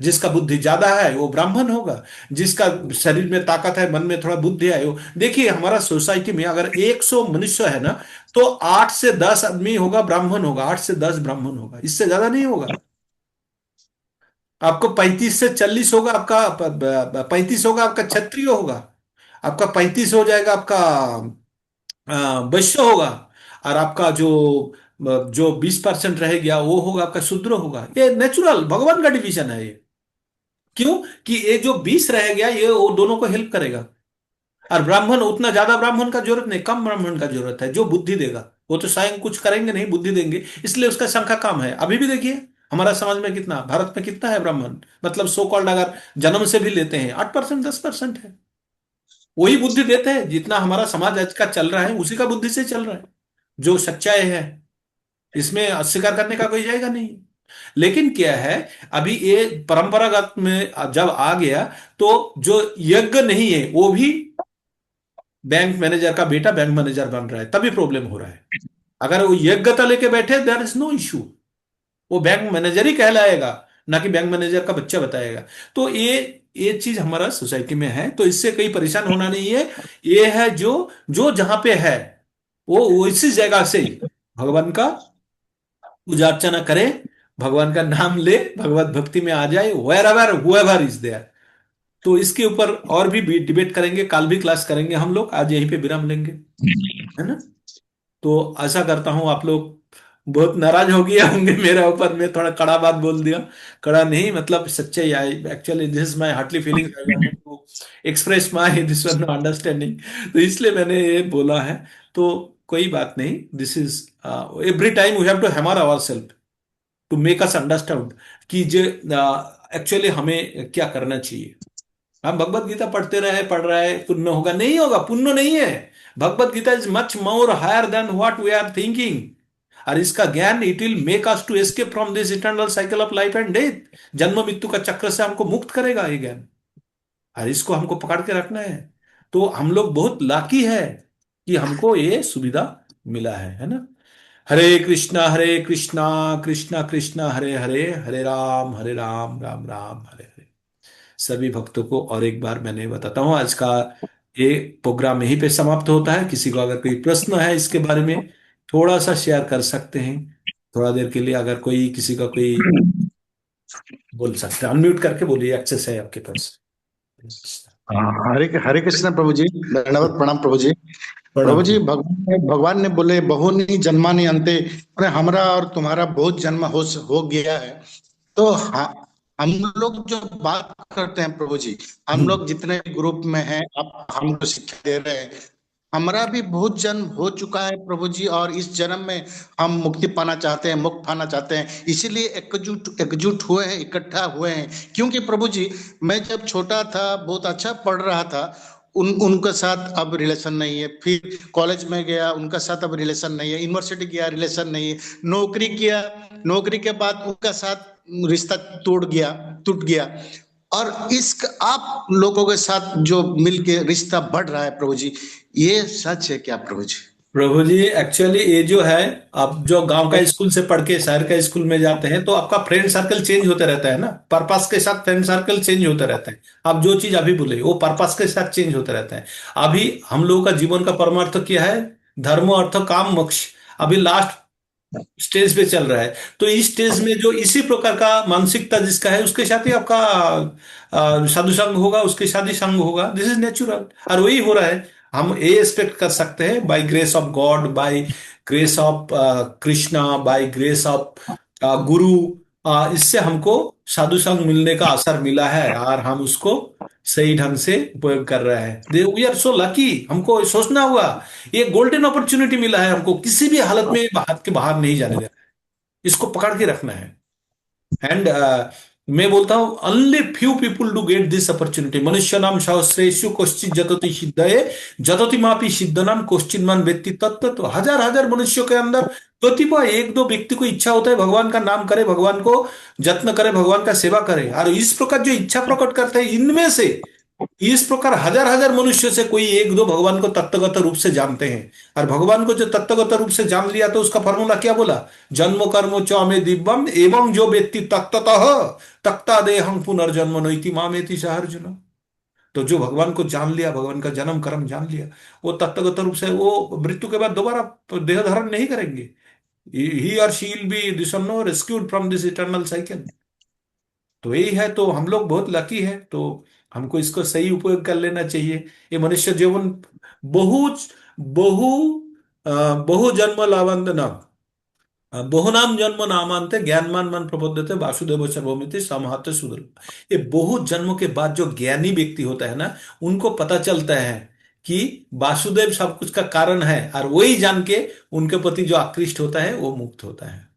जिसका बुद्धि ज्यादा है वो ब्राह्मण होगा, जिसका शरीर में ताकत है, मन में थोड़ा बुद्धि है वो। देखिए हमारा सोसाइटी में अगर 100 मनुष्य है ना, तो 8 से 10 आदमी होगा ब्राह्मण होगा, 8 से 10 ब्राह्मण होगा, इससे ज्यादा नहीं होगा। आपको 35 से 40 होगा आपका, 35 होगा आपका क्षत्रिय होगा, आपका 35 हो जाएगा आपका वैश्य होगा, और आपका जो जो 20% रह गया वो होगा आपका शूद्र होगा। ये नेचुरल भगवान का डिवीजन है ये। क्यों? कि ये जो 20 रह गया ये वो दोनों को हेल्प करेगा। और ब्राह्मण, उतना ज्यादा ब्राह्मण का जरूरत नहीं, कम ब्राह्मण का जरूरत है, जो बुद्धि देगा। वो तो स्वयं कुछ करेंगे नहीं, बुद्धि देंगे, इसलिए उसका संख्या कम है। अभी भी देखिए हमारा समाज में कितना, भारत में कितना है ब्राह्मण, मतलब सो कॉल्ड अगर जन्म से भी लेते हैं 8% 10% है। वही बुद्धि देते हैं, जितना हमारा समाज आज का चल रहा है उसी का बुद्धि से चल रहा है, जो सच्चाई है। इसमें अस्वीकार करने का कोई जाएगा नहीं। लेकिन क्या है, अभी ये परंपरागत में जब आ गया, तो जो यज्ञ नहीं है वो भी बैंक मैनेजर का बेटा बैंक मैनेजर बन रहा है, तभी प्रॉब्लम हो रहा है। अगर वो योग्यता लेके बैठे, देयर इज नो इशू, वो बैंक मैनेजर ही कहलाएगा, ना कि बैंक मैनेजर का बच्चा बताएगा। तो ये चीज हमारा सोसाइटी में है, तो इससे कहीं परेशान होना नहीं है। ये है जो जो जहां पे है वो इसी जगह से ही भगवान का पूजा अर्चना करे, भगवान का नाम ले, भगवत भक्ति में आ जाए, wherever whoever is there. तो इसके ऊपर और भी डिबेट करेंगे, कल भी क्लास करेंगे हम लोग। आज यहीं पे विराम लेंगे, है ना। तो आशा करता हूं आप लोग बहुत नाराज हो गए होंगे मेरे ऊपर, मैं थोड़ा कड़ा बात बोल दिया। कड़ा नहीं, मतलब सच्चाई। I actually this is my heartly feeling, I wanted to express my this one understanding, तो इसलिए मैंने ये बोला है। तो कोई बात नहीं, this is every time we have to hammer our self to make us understand कि जो एक्चुअली हमें क्या करना चाहिए? हम भगवत गीता पढ़ रहे पुण्य होगा, नहीं होगा, पुण्य नहीं है। Bhagavad Gita is much more higher than what we are thinking. और इसका ज्ञान, it will make us to escape from this eternal cycle of life and death. जन्म मृत्यु का चक्र से हमको मुक्त करेगा ये ज्ञान, और इसको हमको पकड़ के रखना है। तो हम लोग बहुत लाकी है कि हमको ये सुविधा मिला है ना। हरे कृष्णा कृष्णा कृष्णा हरे हरे, हरे राम राम राम हरे हरे। सभी भक्तों को और एक बार मैंने बताता हूँ, आज का ये प्रोग्राम यहीं पे समाप्त होता है। किसी को अगर कोई प्रश्न है इसके बारे में, थोड़ा सा शेयर कर सकते हैं थोड़ा देर के लिए। अगर कोई किसी का कोई बोल सकते हैं, अनम्यूट करके बोलिए, एक्सेस है आपके पास। हरे हरे कृष्ण प्रभु जी, दंडवत प्रणाम प्रभु जी। प्रणाम। प्रभु जी, भगवान ने बोले बहु नहीं जन्मा नहीं अंते, अरे हमरा और तुम्हारा बहुत जन्म हो गया है। तो हम लोग जो बात करते हैं प्रभु जी, हम लोग जितने ग्रुप में हैं, आप हमको शिक्षा दे रहे हैं, हमारा भी बहुत जन्म हो चुका है प्रभु जी, और इस जन्म में हम मुक्ति पाना चाहते हैं, मुक्त पाना चाहते हैं, इसीलिए एकजुट हुए हैं, इकट्ठा हुए हैं। क्योंकि प्रभु जी, मैं जब छोटा था बहुत अच्छा पढ़ रहा था, उनके साथ अब रिलेशन नहीं है। फिर कॉलेज में गया, उनका साथ अब रिलेशन नहीं है। यूनिवर्सिटी गया, रिलेशन नहीं है। नौकरी किया, नौकरी के बाद उनका साथ रिश्ता टूट गया। और इस आप लोगों के साथ जो मिलके रिश्ता बढ़ रहा है प्रभु जी, ये सच है क्या प्रभु जी? प्रभु जी, एक्चुअली ये जो है, आप जो गांव का स्कूल से पढ़ के शहर का स्कूल में जाते हैं तो आपका फ्रेंड सर्कल चेंज होता रहता है ना। पर्पस के साथ फ्रेंड सर्कल चेंज होता रहता है। आप जो चीज अभी बोले वो पर्पस के साथ चेंज होता रहता है। अभी हम लोगों का जीवन का परमार्थ क्या है? धर्म अर्थ काम मोक्ष। अभी लास्ट स्टेज पे चल रहा है। तो इस स्टेज में जो इसी प्रकार का मानसिकता जिसका है, उसके साथ ही आपका साधु संग होगा, उसके साथ ही संग होगा। दिस इज नेचुरल, और वही हो रहा है। हम ये एक्सपेक्ट कर सकते हैं, by grace of God, by grace of Krishna, by grace of guru, इससे हमको साधु संग मिलने का असर मिला है, और हम उसको सही ढंग से उपयोग कर रहे हैं। We are so lucky. हमको सोचना हुआ, ये गोल्डन अपॉर्चुनिटी मिला है हमको, किसी भी हालत में हाथ के बाहर नहीं जाने देना है। इसको पकड़ के रखना है। एंड मैं बोलता हूं, only few people do get this opportunity. मनुष्य नाम सहस्रेषु कश्चित जतति सिद्धये, जतति मापि सिद्ध नाम कश्चिन मान व्यक्ति तत्व। तो हजार हजार मनुष्यों के अंदर कतिपय एक दो व्यक्ति को इच्छा होता है भगवान का नाम करे, भगवान को जत्न करे, भगवान का सेवा करे, और इस प्रकार जो इच्छा प्रकट करते हैं, इनमें से इस प्रकार हजार हजार मनुष्य से कोई एक दो भगवान को तत्वगत रूप से जानते हैं। और भगवान को जो तत्वगत रूप से जान लिया, तो उसका फॉर्मूला क्या बोला? जन्म कर्म च में दिव्यम एवं जो व्यक्ति तत्ततः तक्ता देहं पुनर्जन्म नैति मामेति सह अर्जुन। तो जो भगवान को जान लिया, भगवान का जन्म कर्म जान लिया, वो तत्वगत रूप से वो मृत्यु के बाद दोबारा देह धारण नहीं करेंगे। ही और she will be this no rescued from this eternal cycle. तो यही है। तो हम लोग बहुत लकी है, तो हमको इसको सही उपयोग कर लेना चाहिए। ये मनुष्य जीवन बहु बहु बहु जन्म लावंत नाम, बहु नाम जन्म नामांते ज्ञानमान मन प्रबोधते वासुदेव सर्वमिति समहत सुदर्भ। ये बहुत जन्मों के बाद जो ज्ञानी व्यक्ति होता है ना, उनको पता चलता है कि वासुदेव सब कुछ का कारण है, और वही जान के उनके प्रति जो आकृष्ट होता है वो मुक्त होता है।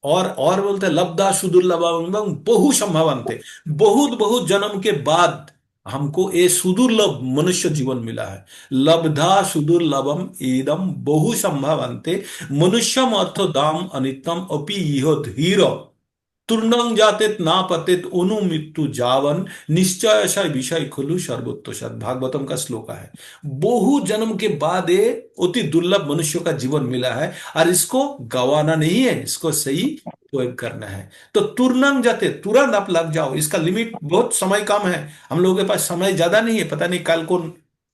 और बोलते हैं लब्धा सुदुर्लभम बहु संभवंते। बहुत बहुत जन्म के बाद हमको ये सुदुर्लभ मनुष्य जीवन मिला है। लब्धा सुदुर्लभम ईदम बहु संभवंते मनुष्यम अर्थो दाम अनित्यम अपि इह धीर तुर्नंग जातेत ना पतेत अनु मृत्यु जावन निश्चय विषय खुलु सर्वोत्त सद। भागवतम का श्लोक है। बहु जन्म के बाद ये अति दुर्लभ मनुष्य का जीवन मिला है, और इसको गवाना नहीं है, इसको सही उपयोग करना है। तो तुरंत जाते, तुरंत आप लग जाओ। इसका लिमिट बहुत समय कम है, हम लोगों के पास समय ज्यादा नहीं है। पता नहीं कल को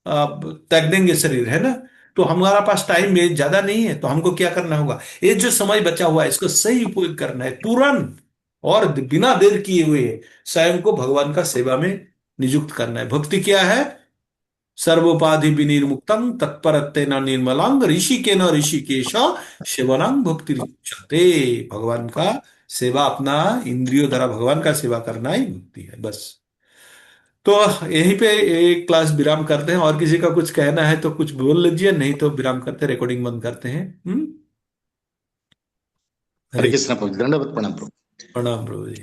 त्याग देंगे शरीर, है ना। तो हमारा पास टाइम ज्यादा नहीं है। तो हमको क्या करना होगा? ये जो समय बचा हुआ है, इसको सही उपयोग करना है तुरंत, और बिना देर किए हुए स्वयं को भगवान का सेवा में नियुक्त करना है। भक्ति क्या है? सर्वोपाधि विनिर्मुक्तं तत्परत्वेन निर्मलांग ऋषि के न ऋषिकेश सेवनांग भक्ति उच्यते। भगवान का सेवा, अपना इंद्रियों द्वारा भगवान का सेवा करना ही भक्ति है, बस। तो यहीं पे एक क्लास विराम करते हैं। और किसी का कुछ कहना है तो कुछ बोल लीजिए, नहीं तो विराम करते, रिकॉर्डिंग बंद करते हैं। हरे हरे कृष्ण प्रभु जी, दंडवत प्रणाम प्रभु। प्रणाम प्रभु जी।